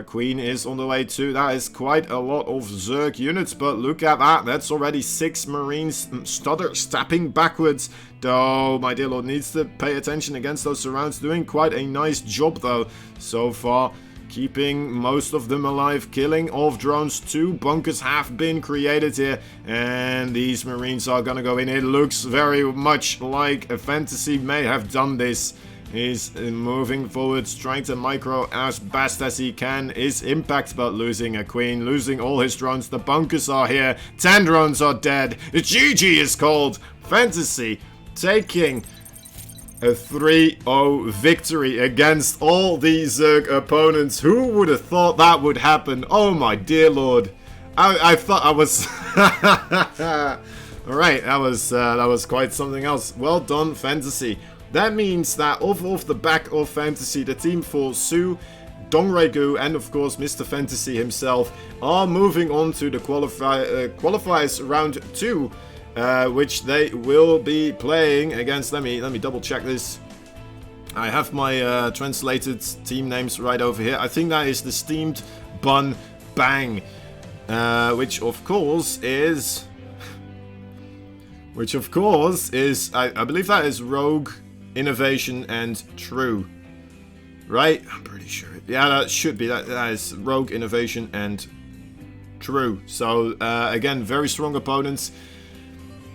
Speaker 2: Queen is on the way too. That is quite a lot of Zerg units, but look at that. That's already 6 Marines stutter stepping backwards. Oh, my dear Lord, needs to pay attention against those surrounds. Doing quite a nice job though so far. Keeping most of them alive, killing off drones. 2 bunkers have been created here, and these Marines are gonna go in. It looks very much like a Fantasy may have done this. He's moving forwards, trying to micro as best as he can. Is Impact, but losing a Queen, losing all his drones. The bunkers are here. 10 drones are dead. The GG is called. Fantasy taking a 3-0 victory against all these Zerg opponents. Who would have thought that would happen? Oh my dear Lord. I thought I was... Alright, that was quite something else. Well done, Fantasy. That means that off the back of Fantasy, the team for Su, Dongregu, and of course Mr. Fantasy himself are moving on to the qualifiers round 2, which they will be playing against. Let me double check this. I have my translated team names right over here. I think that is the Steamed Bun Bang, which of course is, I believe that is Rogue, Innovation, and True, right? I'm pretty sure. Yeah, that should be. That is Rogue, Innovation, and True. So, again, very strong opponents.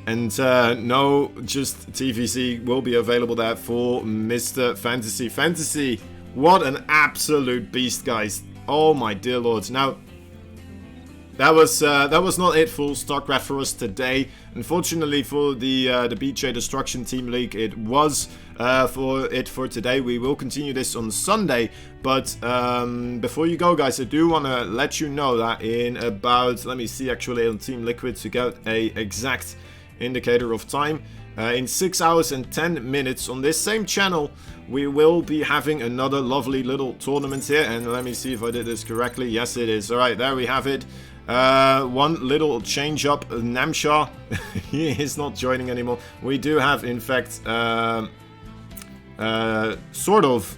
Speaker 2: And no, just TVC will be available there for Mr. Fantasy. Fantasy, what an absolute beast, guys. Oh, my dear lords. Now, that was not it for StarCraft for us today. Unfortunately for the BJ Destruction Team League, it was for today. We will continue this on Sunday, but before you go, guys, I do want to let you know that in about, let me see actually on Team Liquid to get a exact indicator of time, in 6 hours and 10 minutes on this same channel, we will be having another lovely little tournament here. And let me see if I did this correctly. Yes, it is. All right, there we have it. One little change up. Namshar, he is not joining anymore. We do have, in fact, sort of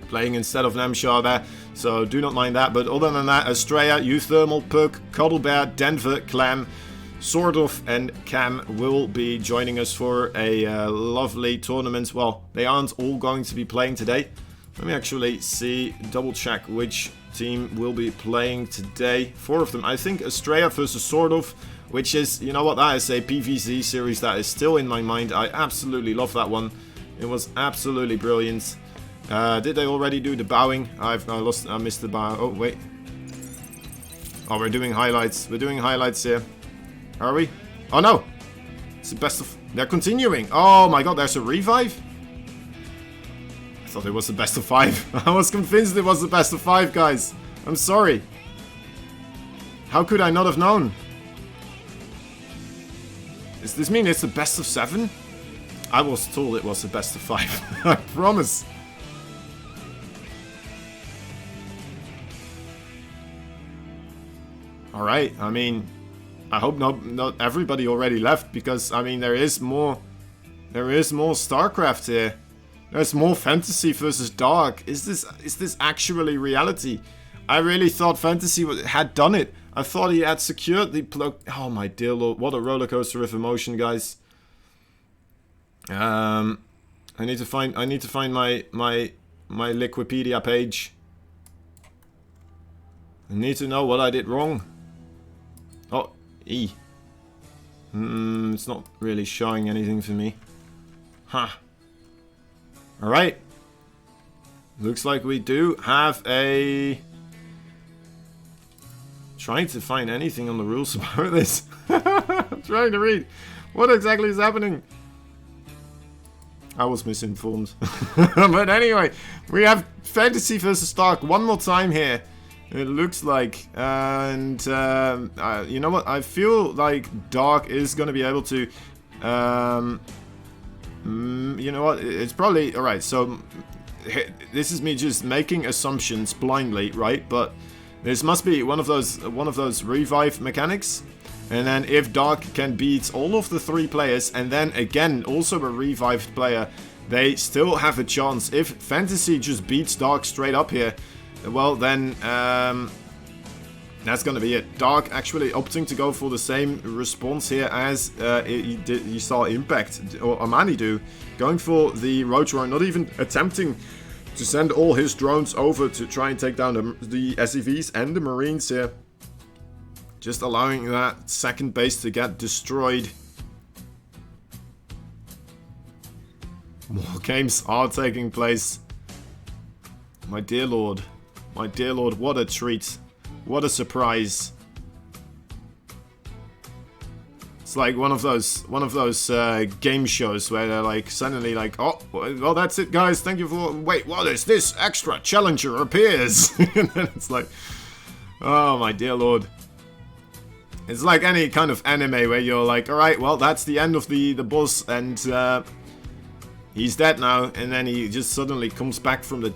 Speaker 2: playing instead of Namshar there, so do not mind that. But other than that, Estrella, Euthermal, Puck, Cuddlebear, Denver, Clam, sort of, and Cam will be joining us for a lovely tournament. Well, they aren't all going to be playing today. Let me actually see, double check which team will be playing today. 4 of them. I think Estrella versus sort of, which is, you know what, that is a PvZ series that is still in my mind. I absolutely love that one. It was absolutely brilliant. Did they already do the bowing? I missed the bow. Oh, wait. Oh, we're doing highlights. We're doing highlights here. Are we? Oh, no. It's the best of... They're continuing. Oh, my God. There's a revive? I thought it was the best of 5. I was convinced it was the best of 5, guys. I'm sorry. How could I not have known? Does this mean it's the best of 7? I was told it was the best of 5. I promise. Alright, I mean, I hope not everybody already left, because, I mean, there is more StarCraft here. There's more fantasy versus dark. Is this actually reality? I really thought fantasy had done it. I thought he had secured the plug. Oh my dear lord, what a roller coaster of emotion, guys. I need to find my Liquipedia page. I need to know what I did wrong. Oh, E. It's not really showing anything for me. Huh. Alright. Looks like we do have a... Trying to find anything on the rules about this. I'm trying to read. What exactly is happening? I was misinformed. But anyway, we have Fantasy versus Dark one more time here. It looks like, and you know what? I feel like Dark is going to be able to, you know what? It's probably all right. So this is me just making assumptions blindly, right? But this must be one of those revive mechanics. And then if Dark can beat all of the 3 players, and then again also a revived player, they still have a chance. If Fantasy just beats Dark straight up here, well then that's gonna be it. Dark actually opting to go for the same response here as you saw Impact or Amani do, going for the Road Drone, not even attempting to send all his drones over to try and take down the SCVs and the Marines here. Just allowing that second base to get destroyed. More games are taking place. My dear lord. My dear lord, what a treat. What a surprise. It's like one of those game shows where they're like suddenly like, oh, well that's it guys, thank you for, wait, what is this? Extra challenger appears. And then it's like, oh my dear lord. It's like any kind of anime where you're like, alright, well that's the end of the boss, and he's dead now, and then he just suddenly comes back from the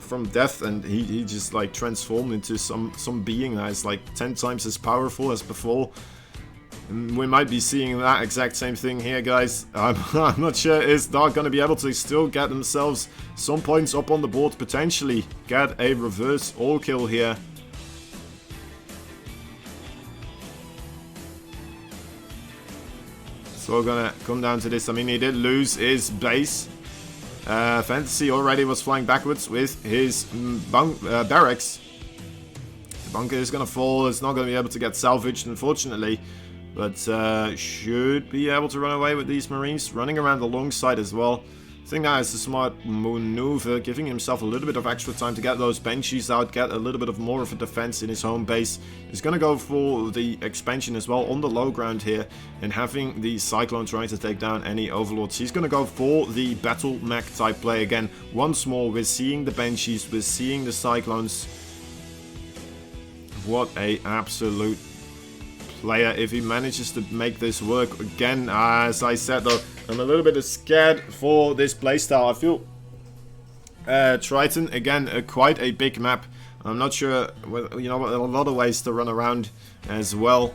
Speaker 2: from death, and he just like transformed into some being that is like 10 times as powerful as before. And we might be seeing that exact same thing here, guys. I'm not sure. Is Dark gonna be able to still get themselves some points up on the board, potentially get a reverse all kill here? So we're gonna come down to this. I mean, he did lose his base. Fantasy already was flying backwards with his barracks. The bunker is gonna fall. It's not gonna be able to get salvaged, unfortunately. But should be able to run away with these Marines. Running around alongside as well. I think that is a smart maneuver, giving himself a little bit of extra time to get those Banshees out, get a little bit of more of a defense in his home base. He's going to go for the expansion as well on the low ground here, and having the Cyclone trying to take down any Overlords. He's going to go for the Battle Mech type play again. Once more, we're seeing the Banshees, we're seeing the Cyclones. What a absolute player if he manages to make this work again. As I said though, I'm a little bit scared for this playstyle. I feel Triton again, quite a big map. I'm not sure whether, you know, a lot of ways to run around as well.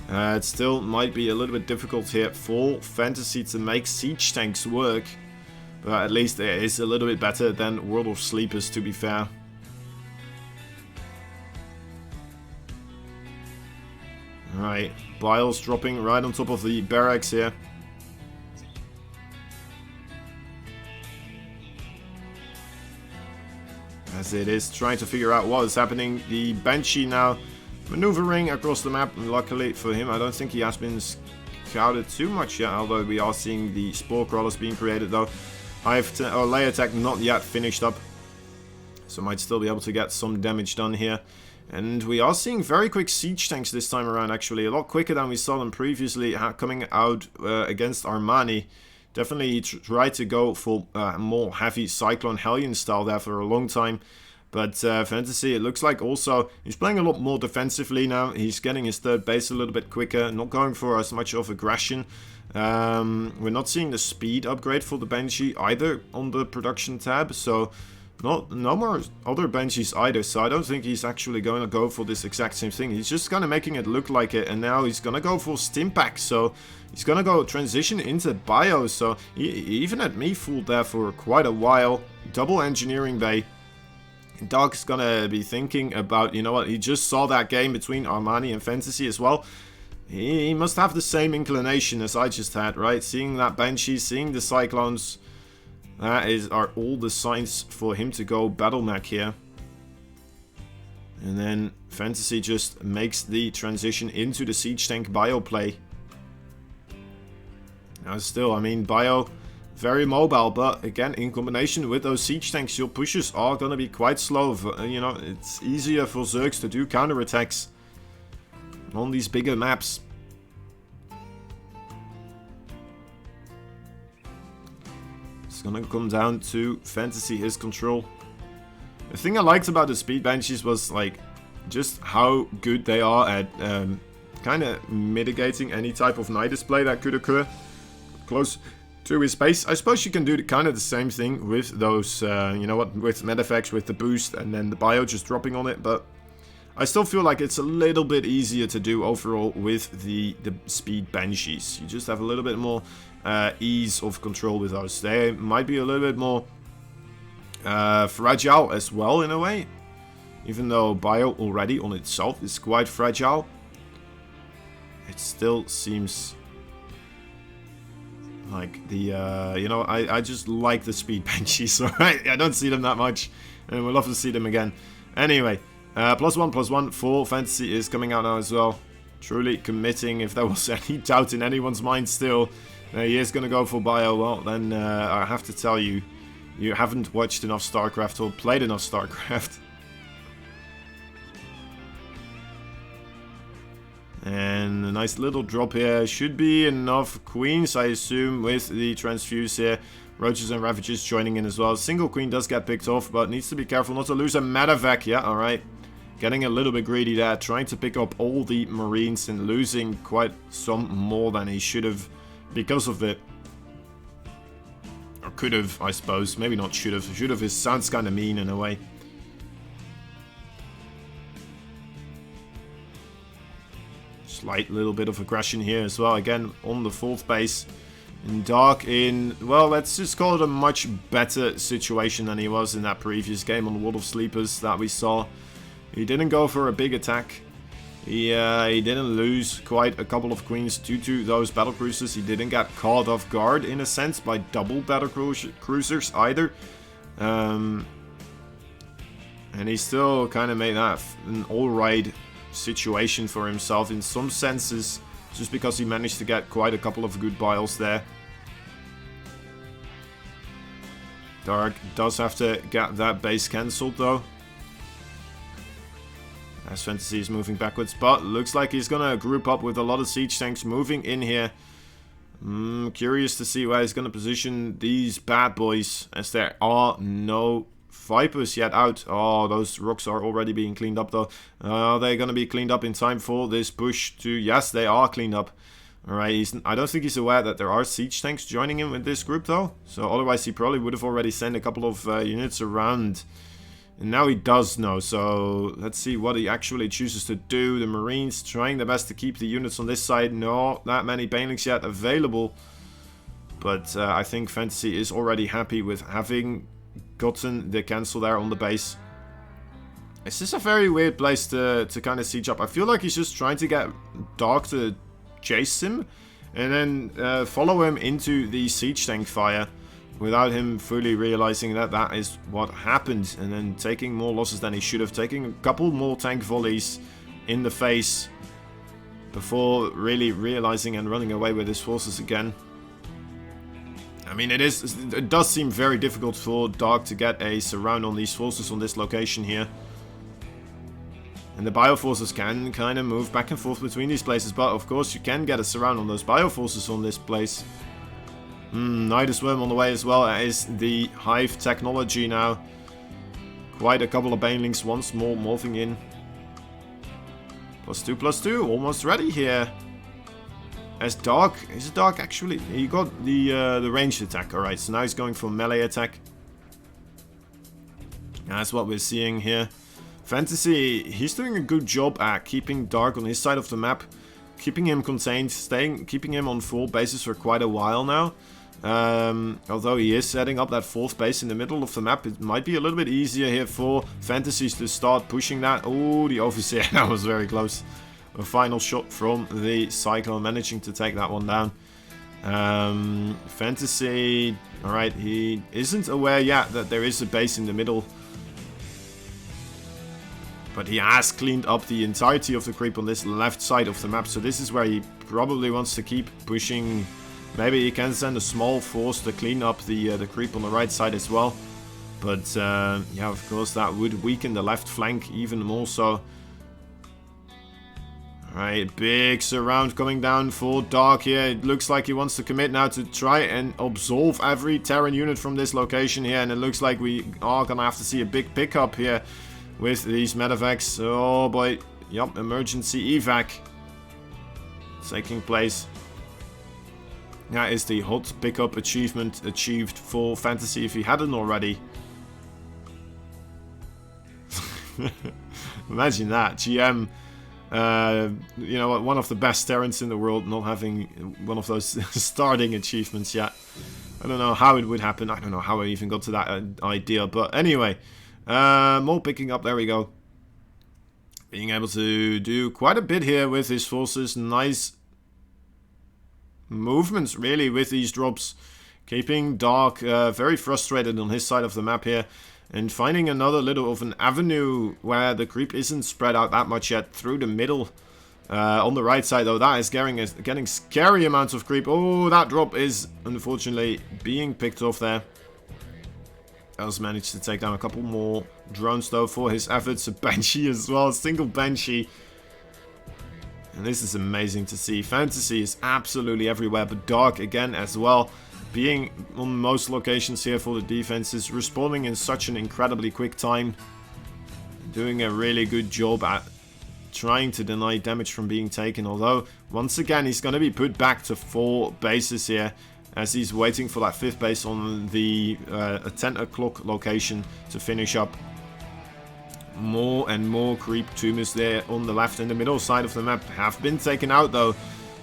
Speaker 2: It still might be a little bit difficult here for Fantasy to make siege tanks work, but at least it is a little bit better than World of Sleepers, to be fair. Right, Biles dropping right on top of the barracks here. As it is trying to figure out what is happening. The Banshee now maneuvering across the map. Luckily for him, I don't think he has been scouted too much yet, although we are seeing the Spore Crawlers being created though. Layer Attack not yet finished up, so might still be able to get some damage done here. And we are seeing very quick siege tanks this time around, actually. A lot quicker than we saw them previously coming out against Armani. Definitely he tried to go for more heavy Cyclone Hellion style there for a long time. But Fantasy, it looks like also he's playing a lot more defensively now. He's getting his third base a little bit quicker, not going for as much of aggression. We're not seeing the speed upgrade for the Banshee either on the production tab, so no more other Banshees either. So I don't think he's actually going to go for this exact same thing. He's just kind of making it look like it, and now he's going to go for Stimpack. So he's going to go transition into Bio. So he even had me fooled there for quite a while. Double engineering bay. Dark's gonna be thinking about, you know what, he just saw that game between Armani and Fantasy as well. He must have the same inclination as I just had, right? Seeing that Banshee, seeing the Cyclones, are all the signs for him to go Battle Mech here. And then Fantasy just makes the transition into the Siege Tank Bio play. Now still, I mean, Bio... very mobile, but again, in combination with those siege tanks, your pushes are gonna be quite slow. You know, it's easier for Zergs to do counterattacks on these bigger maps. It's gonna come down to Fantasy, his control. The thing I liked about the Speed Banshees was, like, just how good they are at kind of mitigating any type of night display that could occur close to his base. I suppose you can do kind of the same thing with those, you know what, with Medivacs, with the boost, and then the Bio just dropping on it, but I still feel like it's a little bit easier to do overall with the Speed Banshees. You just have a little bit more ease of control with those. They might be a little bit more fragile as well, in a way. Even though Bio already on itself is quite fragile, it still seems... like the, you know, I just like the Speed Banshees, alright? I don't see them that much, and we'd love to see them again. Anyway, +1/+1 for Fantasy is coming out now as well. Truly committing, if there was any doubt in anyone's mind still, he is going to go for Bio. Well, then I have to tell you, you haven't watched enough StarCraft or played enough StarCraft. And a nice little drop here. Should be enough queens, I assume, with the transfuse here. Roaches and Ravages joining in as well. Single queen does get picked off, but needs to be careful not to lose a Medivac. Yeah, alright. Getting a little bit greedy there. Trying to pick up all the Marines and losing quite some more than he should have because of it. Or could have, I suppose. Maybe not should have. Should have sounds kind of mean in a way. Slight little bit of aggression here as well. Again, on the 4th base. And Dark in, well, let's just call it a much better situation than he was in that previous game on the World of Sleepers that we saw. He didn't go for a big attack. He didn't lose quite a couple of queens due to those battlecruisers. He didn't get caught off guard, in a sense, by double battlecruisers either. And he still kind of made that an alright situation for himself in some senses, just because he managed to get quite a couple of good biles there. Dark does have to get that base cancelled though, as Fantasy is moving backwards, but looks like he's gonna group up with a lot of siege tanks moving in here. Curious to see where he's gonna position these bad boys, as there are no Vipers yet out. Oh, those rocks are already being cleaned up though. Are they going to be cleaned up in time for this push to... Yes, they are cleaned up. Alright, I don't think he's aware that there are siege tanks joining him with this group though. So otherwise he probably would have already sent a couple of units around. And now he does know. So let's see what he actually chooses to do. The Marines trying their best to keep the units on this side. Not that many Banelings yet available. But I think Fantasy is already happy with having gotten the cancel there on the base. It's just a very weird place to kind of siege up. I feel like he's just trying to get Dark to chase him and then follow him into the siege tank fire without him fully realizing that that is what happened, and then taking more losses than he should have, taking a couple more tank volleys in the face before really realizing and running away with his forces again. I mean, it does seem very difficult for Dark to get a surround on these forces on this location here. And the Bioforces can kind of move back and forth between these places. But of course you can get a surround on those Bioforces on this place. Nidus Worm on the way as well. That is the Hive technology now. Quite a couple of Banelings once more morphing in. +2/+2, almost ready here. As Dark, is it Dark actually? He got the ranged attack, alright, so now he's going for melee attack. That's what we're seeing here. Fantasy, he's doing a good job at keeping Dark on his side of the map, keeping him contained, keeping him on full bases for quite a while now. Although he is setting up that 4th base in the middle of the map, it might be a little bit easier here for Fantasies to start pushing that. Oh, the Overseer, that was very close. A final shot from the Cyclone, managing to take that one down. Fantasy, alright, he isn't aware yet that there is a base in the middle. But he has cleaned up the entirety of the creep on this left side of the map, so this is where he probably wants to keep pushing. Maybe he can send a small force to clean up the creep on the right side as well. But yeah, of course that would weaken the left flank even more so. Alright, big surround coming down for Dark here. It looks like he wants to commit now to try and absolve every Terran unit from this location here. And it looks like we are going to have to see a big pickup here with these medevacs. Oh boy, yup, emergency evac taking place. That is the hot pickup achievement achieved for Fantasy if he hadn't already. Imagine that, GM, you know, one of the best Terrans in the world not having one of those starting achievements yet. I don't know how it would happen. I don't know how I even got to that idea. But anyway, more picking up. There we go. Being able to do quite a bit here with his forces. Nice movements really with these drops. Keeping Dark very frustrated on his side of the map here. And finding another little of an avenue where the creep isn't spread out that much yet through the middle. On the right side though, that is getting scary amounts of creep. Oh, that drop is unfortunately being picked off there. Does manage to take down a couple more drones though for his efforts. A Banshee as well, a single Banshee. And this is amazing to see. Fantasy is absolutely everywhere, but Dark again as well. Being on most locations here for the defenses, responding in such an incredibly quick time. Doing a really good job at trying to deny damage from being taken. Although, once again, he's going to be put back to 4 bases here. As he's waiting for that 5th base on the 10 o'clock location to finish up. More and more creep tumors there on the left and the middle side of the map have been taken out though.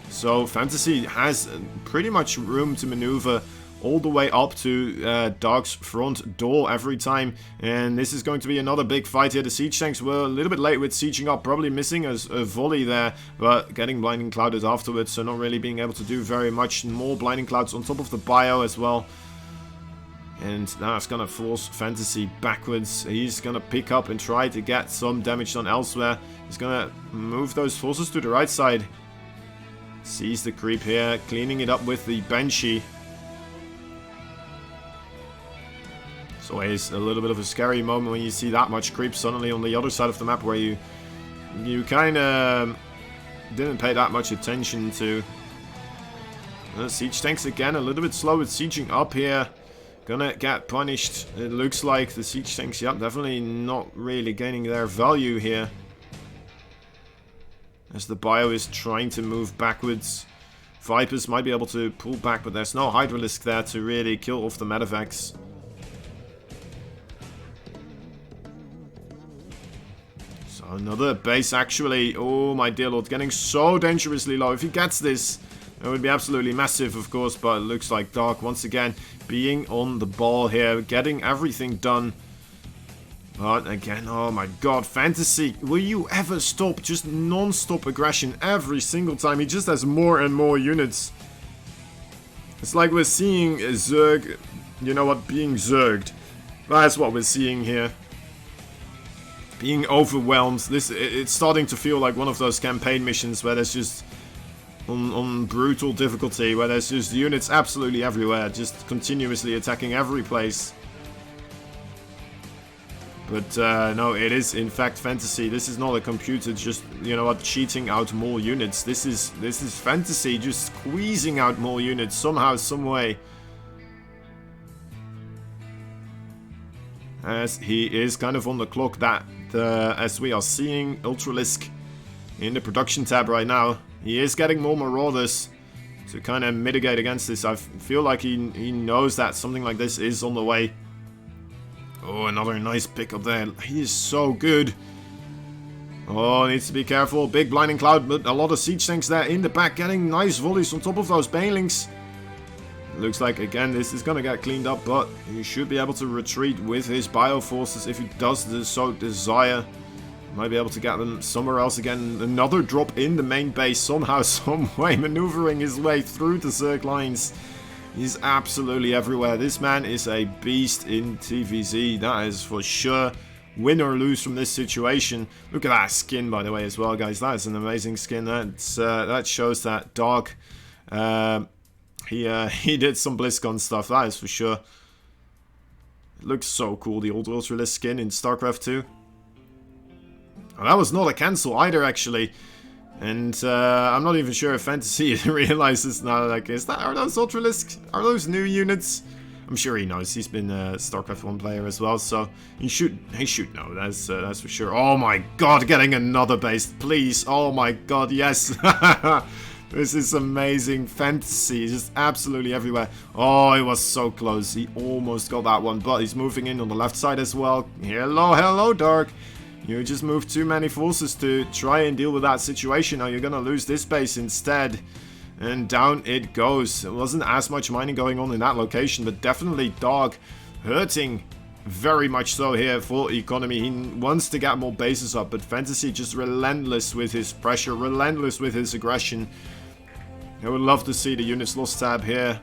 Speaker 2: So Fantasy has pretty much room to maneuver all the way up to Dark's front door every time. And this is going to be another big fight here. The siege tanks were a little bit late with sieging up, probably missing a volley there, but getting blinding clouded afterwards, so not really being able to do very much. More blinding clouds on top of the bio as well. And that's going to force Fantasy backwards. He's going to pick up and try to get some damage done elsewhere. He's going to move those forces to the right side. Sees the creep here, cleaning it up with the Banshee. So it's a little bit of a scary moment when you see that much creep suddenly on the other side of the map where you kind of didn't pay that much attention to. Siege tanks again, a little bit slow with sieging up here. Gonna get punished. It looks like the siege tanks, yep, definitely not really gaining their value here. As the bio is trying to move backwards. Vipers might be able to pull back, but there's no Hydralisk there to really kill off the medevacs. So another base actually. Oh my dear lord, getting so dangerously low. If he gets this, it would be absolutely massive, of course, but it looks like Dark once again being on the ball here, getting everything done. But again, oh my god, Fantasy, will you ever stop? Just non-stop aggression every single time. He just has more and more units. It's like we're seeing a Zerg, you know what, being Zerged. That's what we're seeing here. Being overwhelmed. It's starting to feel like one of those campaign missions where there's just on brutal difficulty, where there's just units absolutely everywhere, just continuously attacking every place. But no, it is in fact Fantasy. This is not a computer just, you know what, cheating out more units. This is Fantasy just squeezing out more units somehow, some way. As he is kind of on the clock, that as we are seeing Ultralisk in the production tab right now, he is getting more Marauders to kind of mitigate against this. I feel like he knows that something like this is on the way. Oh, another nice pick up there. He is so good. Oh, needs to be careful. Big Blinding Cloud, but a lot of Siege Tanks there in the back, getting nice volleys on top of those Banelings. Looks like, again, this is going to get cleaned up, but he should be able to retreat with his Bioforces if he does so desire. Might be able to get them somewhere else again. Another drop in the main base, somehow, some way, maneuvering his way through the Zerg lines. He's absolutely everywhere. This man is a beast in TVZ, that is for sure. Win or lose from this situation. Look at that skin, by the way, as well, guys. That is an amazing skin. That shows that Dark, he did some BlizzCon stuff, that is for sure. It looks so cool, the old Ultralisk skin in StarCraft 2. Oh, that was not a cancel either, actually. And I'm not even sure if Fantasy realizes now, like, are those Ultralisks? Are those new units? I'm sure he knows. He's been a StarCraft 1 player as well, so he should know. That's for sure. Oh my god, getting another base, please. Oh my god, yes. This is amazing. Fantasy is just absolutely everywhere. Oh, it was so close. He almost got that one, but he's moving in on the left side as well. Hello, Dark. You just moved too many forces to try and deal with that situation. Now you're gonna lose this base instead. And down it goes. It wasn't as much mining going on in that location, but definitely Dark hurting very much so here for economy. He wants to get more bases up, but Fantasy just relentless with his pressure, relentless with his aggression. I would love to see the units lost tab here,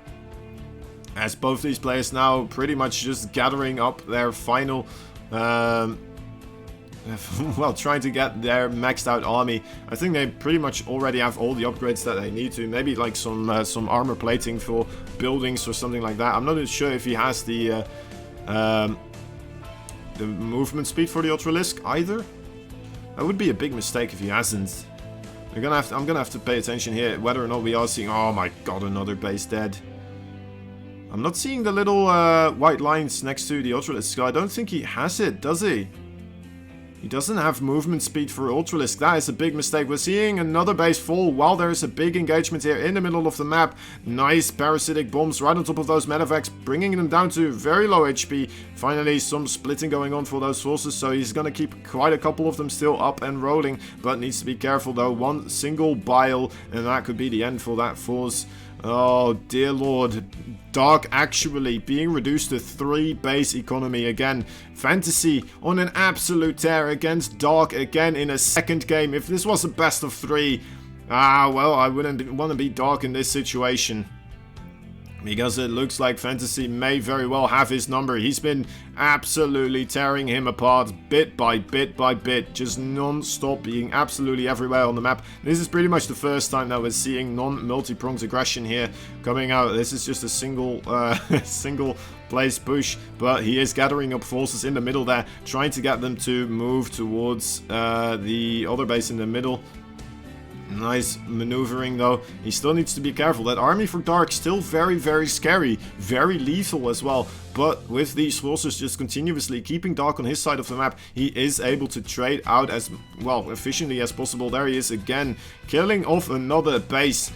Speaker 2: as both these players now pretty much just gathering up their final well, trying to get their maxed out army. I think they pretty much already have all the upgrades that they need to. Maybe like some armor plating for buildings or something like that. I'm not sure if he has the movement speed for the Ultralisk either. That would be a big mistake if he hasn't. I'm gonna have to pay attention here whether or not we are seeing. Oh my god, another base dead. I'm not seeing the little white lines next to the Ultralisk. I don't think he has it, does he? He doesn't have movement speed for Ultralisk. That is a big mistake. We're seeing another base fall while there is a big engagement here in the middle of the map. Nice parasitic bombs right on top of those medevacs, bringing them down to very low HP. Finally, some splitting going on for those forces, so he's going to keep quite a couple of them still up and rolling, but needs to be careful though. One single bile, and that could be the end for that force. Oh, dear lord. Dark actually being reduced to 3 base economy again. Fantasy on an absolute tear against Dark again in a second game. If this was a best of 3, well, I wouldn't want to be Dark in this situation, because it looks like Fantasy may very well have his number. He's been absolutely tearing him apart bit by bit by bit, just non-stop, being absolutely everywhere on the map. This is pretty much the first time that we're seeing non-multi-pronged aggression here coming out. This is just a single single place push, but he is gathering up forces in the middle there, trying to get them to move towards the other base in the middle. Nice maneuvering though. He still needs to be careful. That army for Dark still very, very scary. Very lethal as well. But with these forces just continuously keeping Dark on his side of the map, he is able to trade out as well efficiently as possible. There he is again, killing off another base.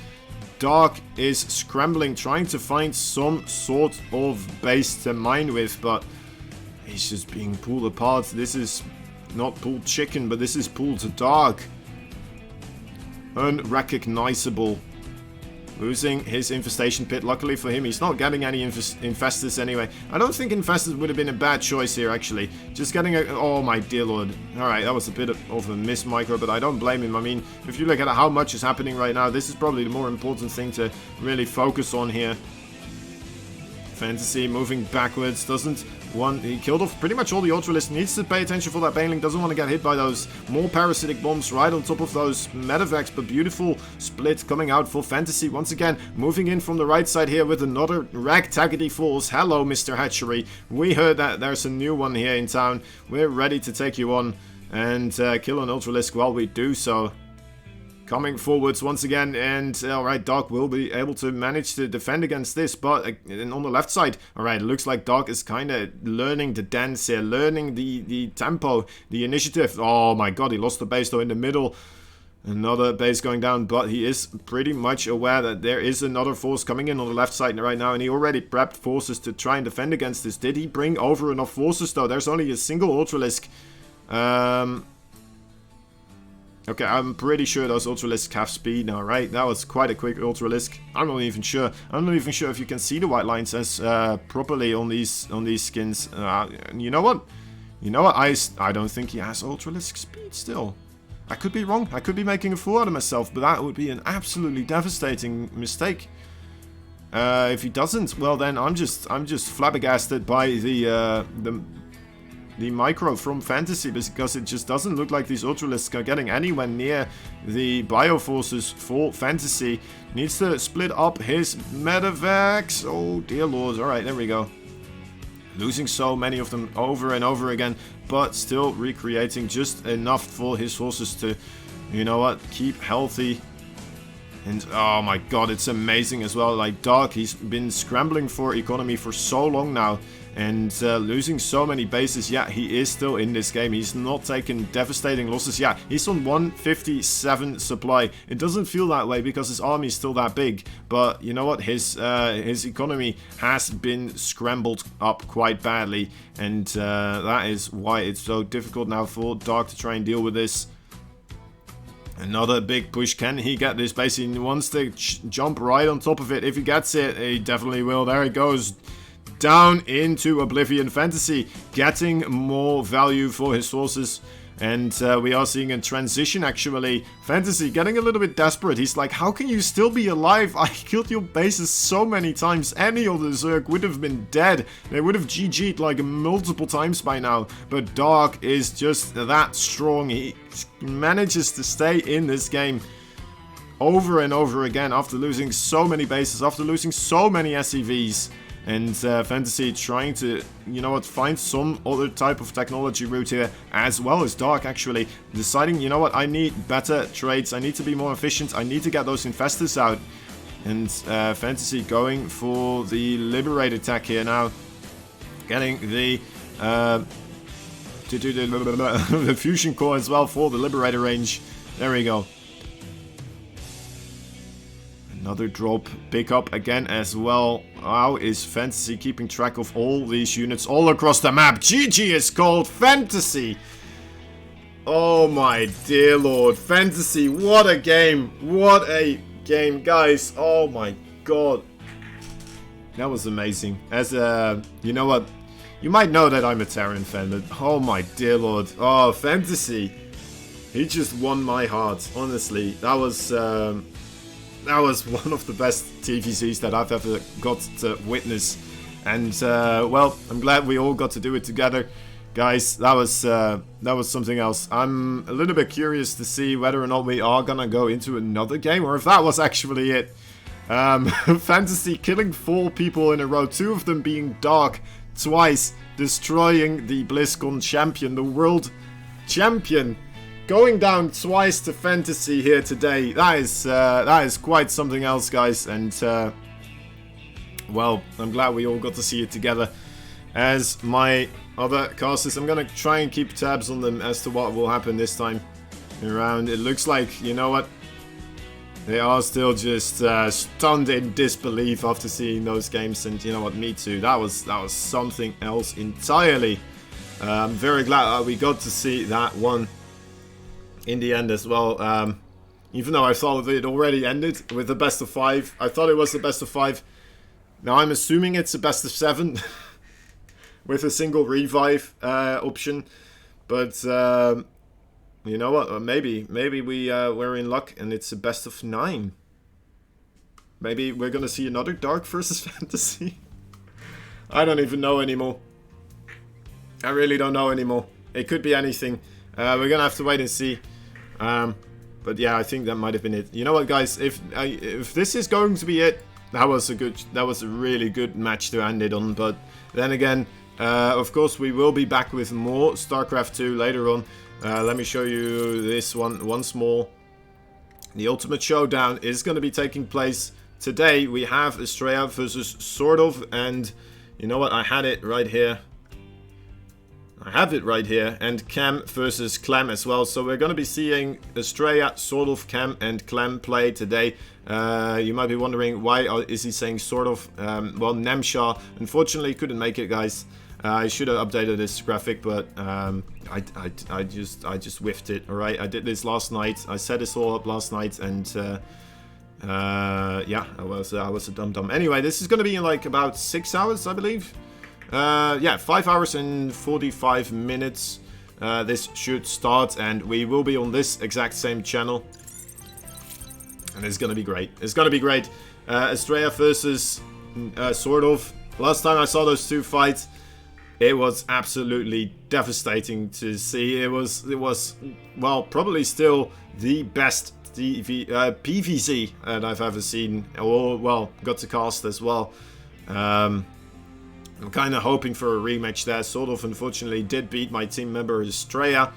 Speaker 2: Dark is scrambling, trying to find some sort of base to mine with, but he's just being pulled apart. This is not pulled chicken, but this is pulled Dark. Unrecognizable. Losing his infestation pit. Luckily for him, he's not getting any infestors anyway. I don't think infestors would have been a bad choice here, actually. Just getting a... Oh, my dear lord. Alright, that was a bit of a miss, Micro, but I don't blame him. I mean, if you look at how much is happening right now, this is probably the more important thing to really focus on here. Fantasy moving backwards, doesn't one. He killed off pretty much all the Ultralisk. Needs to pay attention for that Baneling. Doesn't want to get hit by those more parasitic bombs right on top of those Medivacs. But beautiful split coming out for Fantasy. Once again, moving in from the right side here with another Ragtaggedy Falls. Hello, Mr. Hatchery. We heard that there's a new one here in town. We're ready to take you on and kill an Ultralisk while we do so. Coming forwards once again, and alright, Dark will be able to manage to defend against this, but on the left side, alright, it looks like Dark is kind of learning the dance here, learning the tempo, the initiative. Oh my god, he lost the base though in the middle. Another base going down, but he is pretty much aware that there is another force coming in on the left side right now, and he already prepped forces to try and defend against this. Did he bring over enough forces though? There's only a single Ultralisk. Okay, I'm pretty sure those Ultralisks have speed now, right? That was quite a quick Ultralisk. I'm not even sure. I'm not even sure if you can see the white lines as properly on these skins. You know what? You know what? I don't think he has Ultralisk speed still. I could be wrong. I could be making a fool out of myself, but that would be an absolutely devastating mistake. If he doesn't, well then I'm just flabbergasted by the micro from Fantasy, because it just doesn't look like these Ultralisks are getting anywhere near the Bioforces for Fantasy. Needs to split up his Medivacs. Oh dear lord. Alright, there we go. Losing so many of them over and over again, but still recreating just enough for his forces to, you know what, keep healthy. And oh my god, it's amazing as well. Like Dark, he's been scrambling for economy for so long now, and losing so many bases. Yeah, he is still in this game. He's not taken devastating losses. Yeah, he's on 157 supply. It doesn't feel that way because his army is still that big. But you know what? His economy has been scrambled up quite badly, and that is why it's so difficult now for Dark to try and deal with this. Another big push. Can he get this base? He wants to jump right on top of it. If he gets it, he definitely will. There it goes. Down into Oblivion. Fantasy getting more value for his sources. And we are seeing a transition, actually. Fantasy getting a little bit desperate. He's like, how can you still be alive? I killed your bases so many times. Any other Zerg would have been dead. They would have GG'd like multiple times by now. But Dark is just that strong. He manages to stay in this game over and over again after losing so many bases, after losing so many SCVs. And Fantasy trying to, you know what, find some other type of technology route here, as well as Dark actually deciding, you know what, I need better trades, I need to be more efficient, I need to get those infestors out. And Fantasy going for the Liberator tech here now, getting the the Fusion Core as well for the Liberator range. There we go. Another drop, pick up again as well. How is Fantasy keeping track of all these units all across the map? GG is called Fantasy. Oh my dear lord. Fantasy, what a game. What a game, guys. Oh my god. That was amazing. As you know what? You might know that I'm a Terran fan, but oh my dear lord. Oh, Fantasy. He just won my heart, honestly. That was one of the best TVCs that I've ever got to witness. And, well, I'm glad we all got to do it together. Guys, that was something else. I'm a little bit curious to see whether or not we are gonna go into another game, or if that was actually it. Fantasy killing 4 people in a row, 2 of them being Dark, twice destroying the BlizzCon champion, the world champion. Going down twice to Fantasy here today. That is quite something else, guys. And well, I'm glad we all got to see it together. As my other casters, I'm gonna try and keep tabs on them as to what will happen this time around. It looks like, you know what, they are still just stunned in disbelief after seeing those games. And you know what, me too. That was something else entirely. I'm very glad that we got to see that one in the end as well, even though I thought it already ended with the best of 5. I thought it was the best of 5. Now I'm assuming it's a best of 7 with a single revive option. But you know what? Maybe we're in luck and it's a best of 9. Maybe we're gonna see another Dark versus Fantasy. I don't even know anymore. I really don't know anymore. It could be anything. We're gonna have to wait and see. But yeah, I think that might have been it. You know what, guys? If this is going to be it, that was a really good match to end it on. But then again, of course, we will be back with more StarCraft 2 later on. Let me show you this one once more. The Ultimate Showdown is going to be taking place today. We have Estrella versus Sort of, and you know what? I had it right here. I have it right here, and Cam versus Clem as well. So we're going to be seeing Estrella, Sort of, Cam, and Clem play today. You might be wondering why is he saying Sort of? Well, Nemsha unfortunately couldn't make it, guys. I should have updated this graphic, but I just whiffed it. All right, I did this last night. I set this all up last night, and yeah, I was a dum-dum. Anyway, this is going to be in like about 6 hours, I believe. Yeah, 5 hours and 45 minutes. This should start, and we will be on this exact same channel. And it's gonna be great. It's gonna be great. Estrella versus Sort of. Last time I saw those two fights, it was absolutely devastating to see. It was well, probably still the best PVZ that I've ever seen, or well, got to cast as well. I'm kind of hoping for a rematch there. Sort of, unfortunately, did beat my team member Estrella,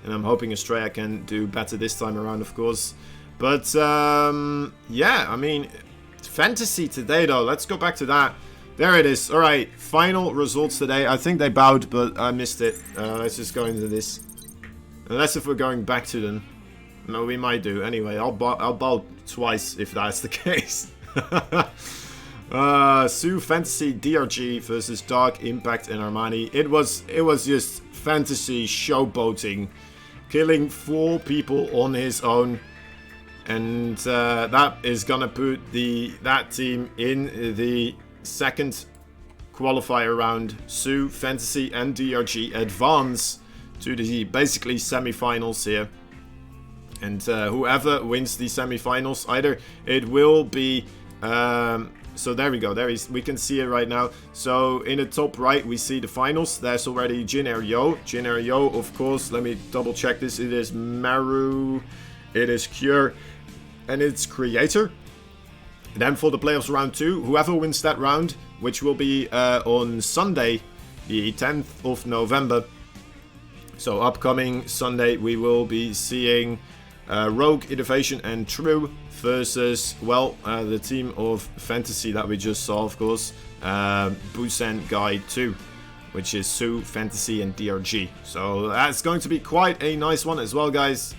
Speaker 2: and I'm hoping Estrella can do better this time around, of course. But yeah, I mean, fantasy today though. Let's go back to that. There it is. All right, final results today. I think they bowed, but I missed it. Let's just go into this. Unless if we're going back to them. No, we might do. Anyway, I'll bow twice if that's the case. Sue Fantasy DRG versus Dark Impact and Armani. It was just fantasy showboating, killing 4 people on his own, and that is gonna put that team in the second qualifier round. Sue Fantasy and DRG advance to the basically semi-finals here, and whoever wins the semi-finals, either it will be so there we go. We can see it right now. So in the top right, we see the finals. There's already Jin Air Yo. Jin Air Yo, of course. Let me double check this. It is Maru, it is Cure, and it's Creator. And then for the playoffs round 2, whoever wins that round, which will be on Sunday, the 10th of November. So upcoming Sunday, we will be seeing Rogue, Innovation, and True versus, well, the team of Fantasy that we just saw, of course, Busan Guide 2, which is Sue, Fantasy, and DRG. So that's going to be quite a nice one as well, guys.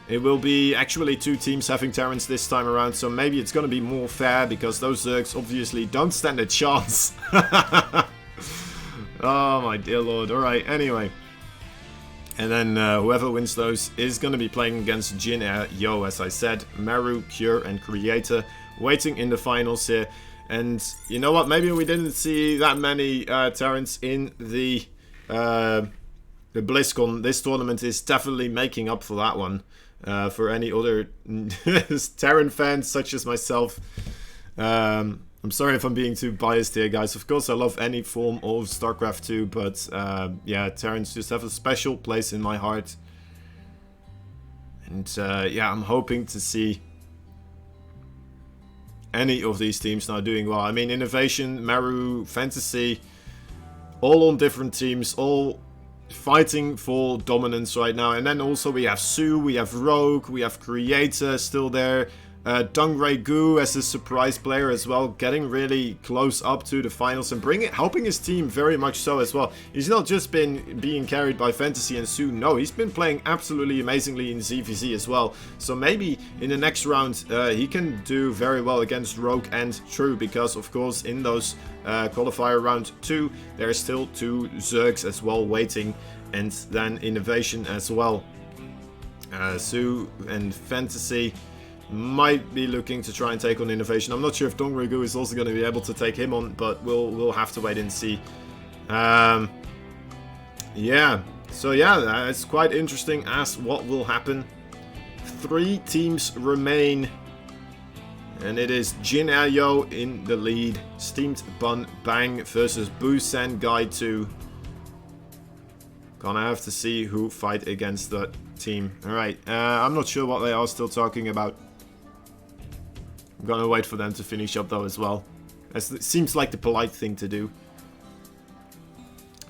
Speaker 2: It will be actually 2 teams having Terrans this time around, so maybe it's going to be more fair, because those Zergs obviously don't stand a chance. Oh my dear lord. Alright, anyway. And then whoever wins those is going to be playing against Jin Air Yo, as I said. Maru, Cure, and Creator waiting in the finals here. And you know what? Maybe we didn't see that many Terrans in the BlizzCon. This tournament is definitely making up for that one. For any other Terran fans such as myself. I'm sorry if I'm being too biased here, guys. Of course, I love any form of StarCraft 2, but yeah, Terrans just have a special place in my heart. And yeah, I'm hoping to see any of these teams now doing well. I mean, Innovation, Maru, Fantasy, all on different teams, all fighting for dominance right now. And then also we have Sue, we have Rogue, we have Creator still there. Dongray Gu as a surprise player as well, getting really close up to the finals and helping his team very much so as well. He's not just been being carried by Fantasy and Sue, no, he's been playing absolutely amazingly in ZVZ as well. So maybe in the next round he can do very well against Rogue and True, because of course in those qualifier round 2 there's still 2 Zergs as well waiting, and then Innovation as well. Sue and Fantasy might be looking to try and take on Innovation. I'm not sure if Dongray Gu is also going to be able to take him on, but we'll have to wait and see. Yeah, so yeah, it's quite interesting as what will happen. 3 teams remain, and it is Jin Air Yo in the lead. Steamed Bun Bang versus Busan Guide 2. Gonna have to see who fight against that team. Alright, I'm not sure what they are still talking about. I'm gonna wait for them to finish up though as well. As it seems like the polite thing to do.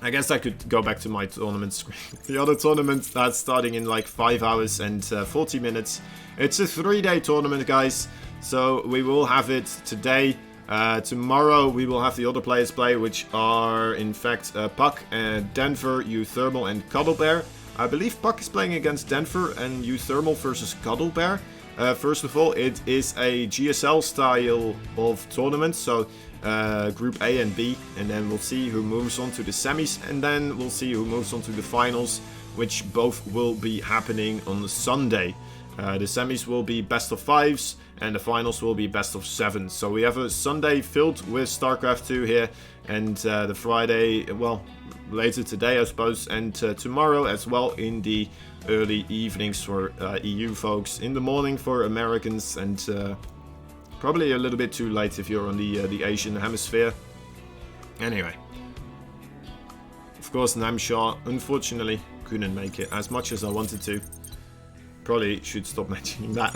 Speaker 2: I guess I could go back to my tournament screen. The other tournament that's starting in like 5 hours and 40 minutes. It's a 3-day tournament, guys. So we will have it today. Tomorrow we will have the other players play, which are in fact Puck, Denver, Euthermal and Cuddlebear. I believe Puck is playing against Denver and Euthermal versus Cuddlebear. First of all, it is a GSL style of tournament, so Group A and B, and then we'll see who moves on to the semis, and then we'll see who moves on to the finals, which both will be happening on Sunday. The semis will be best of 5s, and the finals will be best of 7s. So we have a Sunday filled with StarCraft 2 here, and the Friday, well, later today I suppose, and tomorrow as well in the early evenings for EU folks, in the morning for Americans, and probably a little bit too late if you're on the Asian hemisphere. Anyway, of course Namshar unfortunately couldn't make it as much as I wanted to. Probably should stop mentioning that.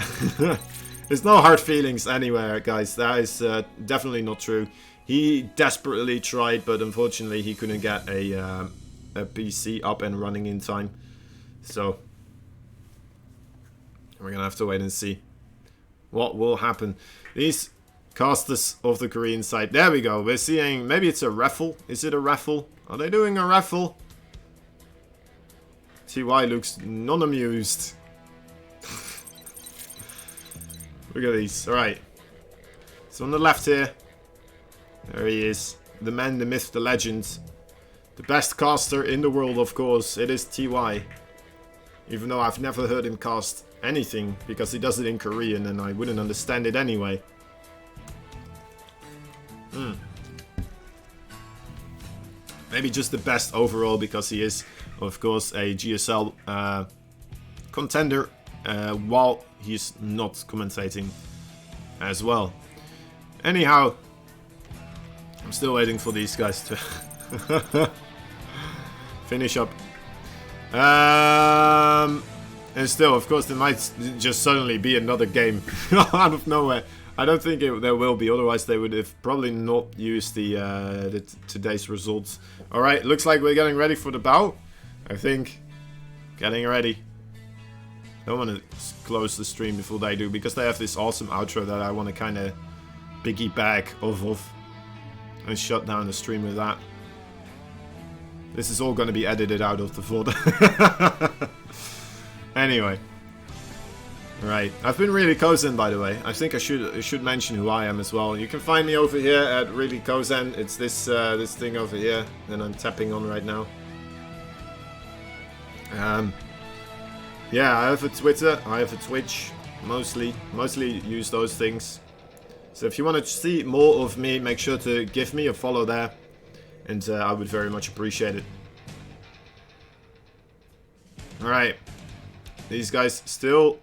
Speaker 2: There's no hard feelings anywhere, guys. That is definitely not true. He desperately tried, but unfortunately he couldn't get a PC up and running in time. So we're gonna have to wait and see what will happen. These casters of the Korean side. There we go. We're seeing, maybe it's a raffle. Is it a raffle? Are they doing a raffle? TY looks non-amused. Look at these. Alright. So on the left here. There he is. The man, the myth, the legend. The best caster in the world, of course. It is TY. Even though I've never heard him cast anything, because he does it in Korean and I wouldn't understand it anyway. Maybe just the best overall, because he is, of course, a GSL contender, while he's not commentating as well. Anyhow, I'm still waiting for these guys to finish up. And still, of course, there might just suddenly be another game out of nowhere. I don't think there will be, otherwise they would have probably not used the today's results. Alright, looks like we're getting ready for the bow. I think. Getting ready. Don't want to close the stream before they do, because they have this awesome outro that I want to kind of piggyback off of. And shut down the stream with that. This is all going to be edited out of the VOD. Anyway. Right. I've been Really Kozen, by the way. I think I should mention who I am as well. You can find me over here at Really Kozen. It's this this thing over here that I'm tapping on right now. Yeah, I have a Twitter. I have a Twitch. Mostly use those things. So if you want to see more of me, make sure to give me a follow there. And I would very much appreciate it. Alright. These guys still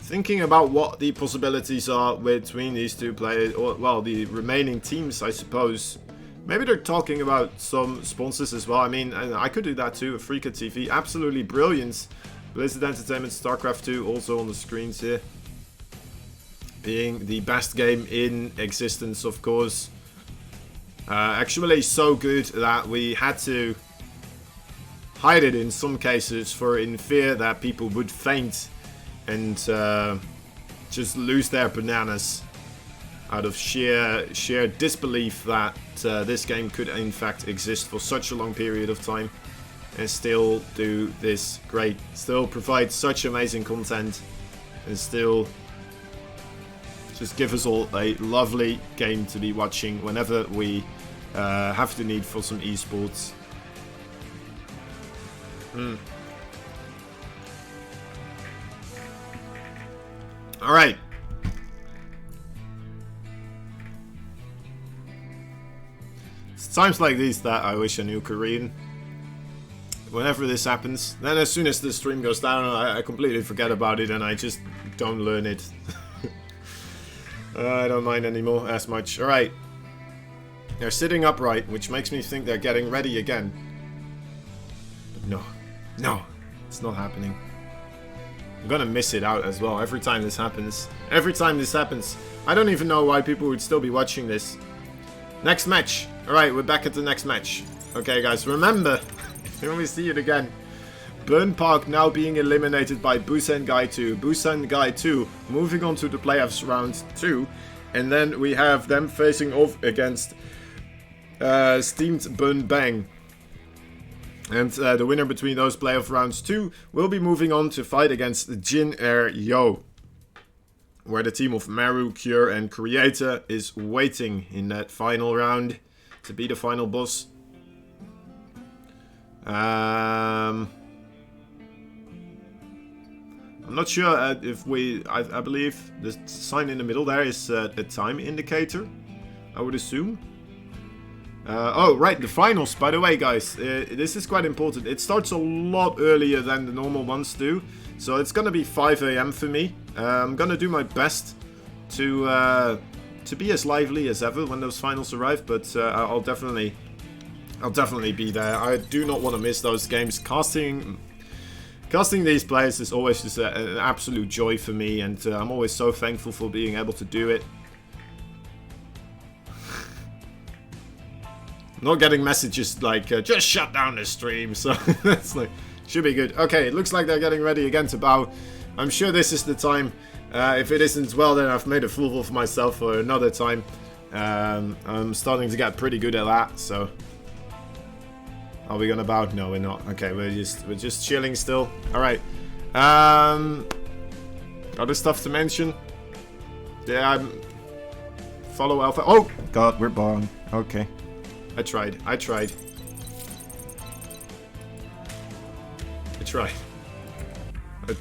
Speaker 2: thinking about what the possibilities are between these two players. Or, well, the remaining teams, I suppose. Maybe they're talking about some sponsors as well. I mean, I could do that too. Afrika TV, absolutely brilliant. Blizzard Entertainment, StarCraft 2, also on the screens here. Being the best game in existence, of course. Actually so good that we had to hide it in some cases in fear that people would faint and just lose their bananas out of sheer disbelief that this game could in fact exist for such a long period of time and still do this great, still provide such amazing content and still just give us all a lovely game to be watching whenever we have the need for some esports. Alright. It's times like these that I wish I knew Korean. Whenever this happens, then as soon as the stream goes down, I completely forget about it and I just don't learn it. I don't mind anymore as much. Alright. They're sitting upright, which makes me think they're getting ready again. No. No. It's not happening. I'm gonna miss it out as well every time this happens. Every time this happens. I don't even know why people would still be watching this. Next match. Alright, we're back at the next match. Okay, guys, remember, when we see it again, Burn Park now being eliminated by Busan Guy 2. Busan Guy 2 moving on to the playoffs round 2. And then we have them facing off against Steamed Bun Bang. And the winner between those playoff rounds 2 will be moving on to fight against Jin Air Yo, where the team of Maru, Cure and Creator is waiting in that final round to be the final boss. I'm not sure if I believe the sign in the middle there is a time indicator, I would assume. Oh, right, the finals, by the way, guys. This is quite important. It starts a lot earlier than the normal ones do. So it's gonna be 5 AM for me. I'm gonna do my best to be as lively as ever when those finals arrive. But I'll definitely be there. I do not want to miss those games. Casting these players is always just an absolute joy for me. And I'm always so thankful for being able to do it. Not getting messages like, just shut down the stream, so that's like, should be good. Okay, it looks like they're getting ready again to bow. I'm sure this is the time. If it isn't, well, then I've made a fool of myself for another time. I'm starting to get pretty good at that, so. Are we gonna bow? No, we're not. Okay, we're just chilling still. Alright. Other stuff to mention? Yeah, follow Alpha. Oh, God, we're bowing. Okay. I tried. I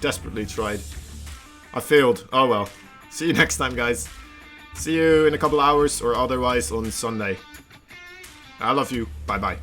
Speaker 2: desperately tried. I failed. Oh well. See you next time, guys. See you in a couple hours or otherwise on Sunday. I love you. Bye-bye.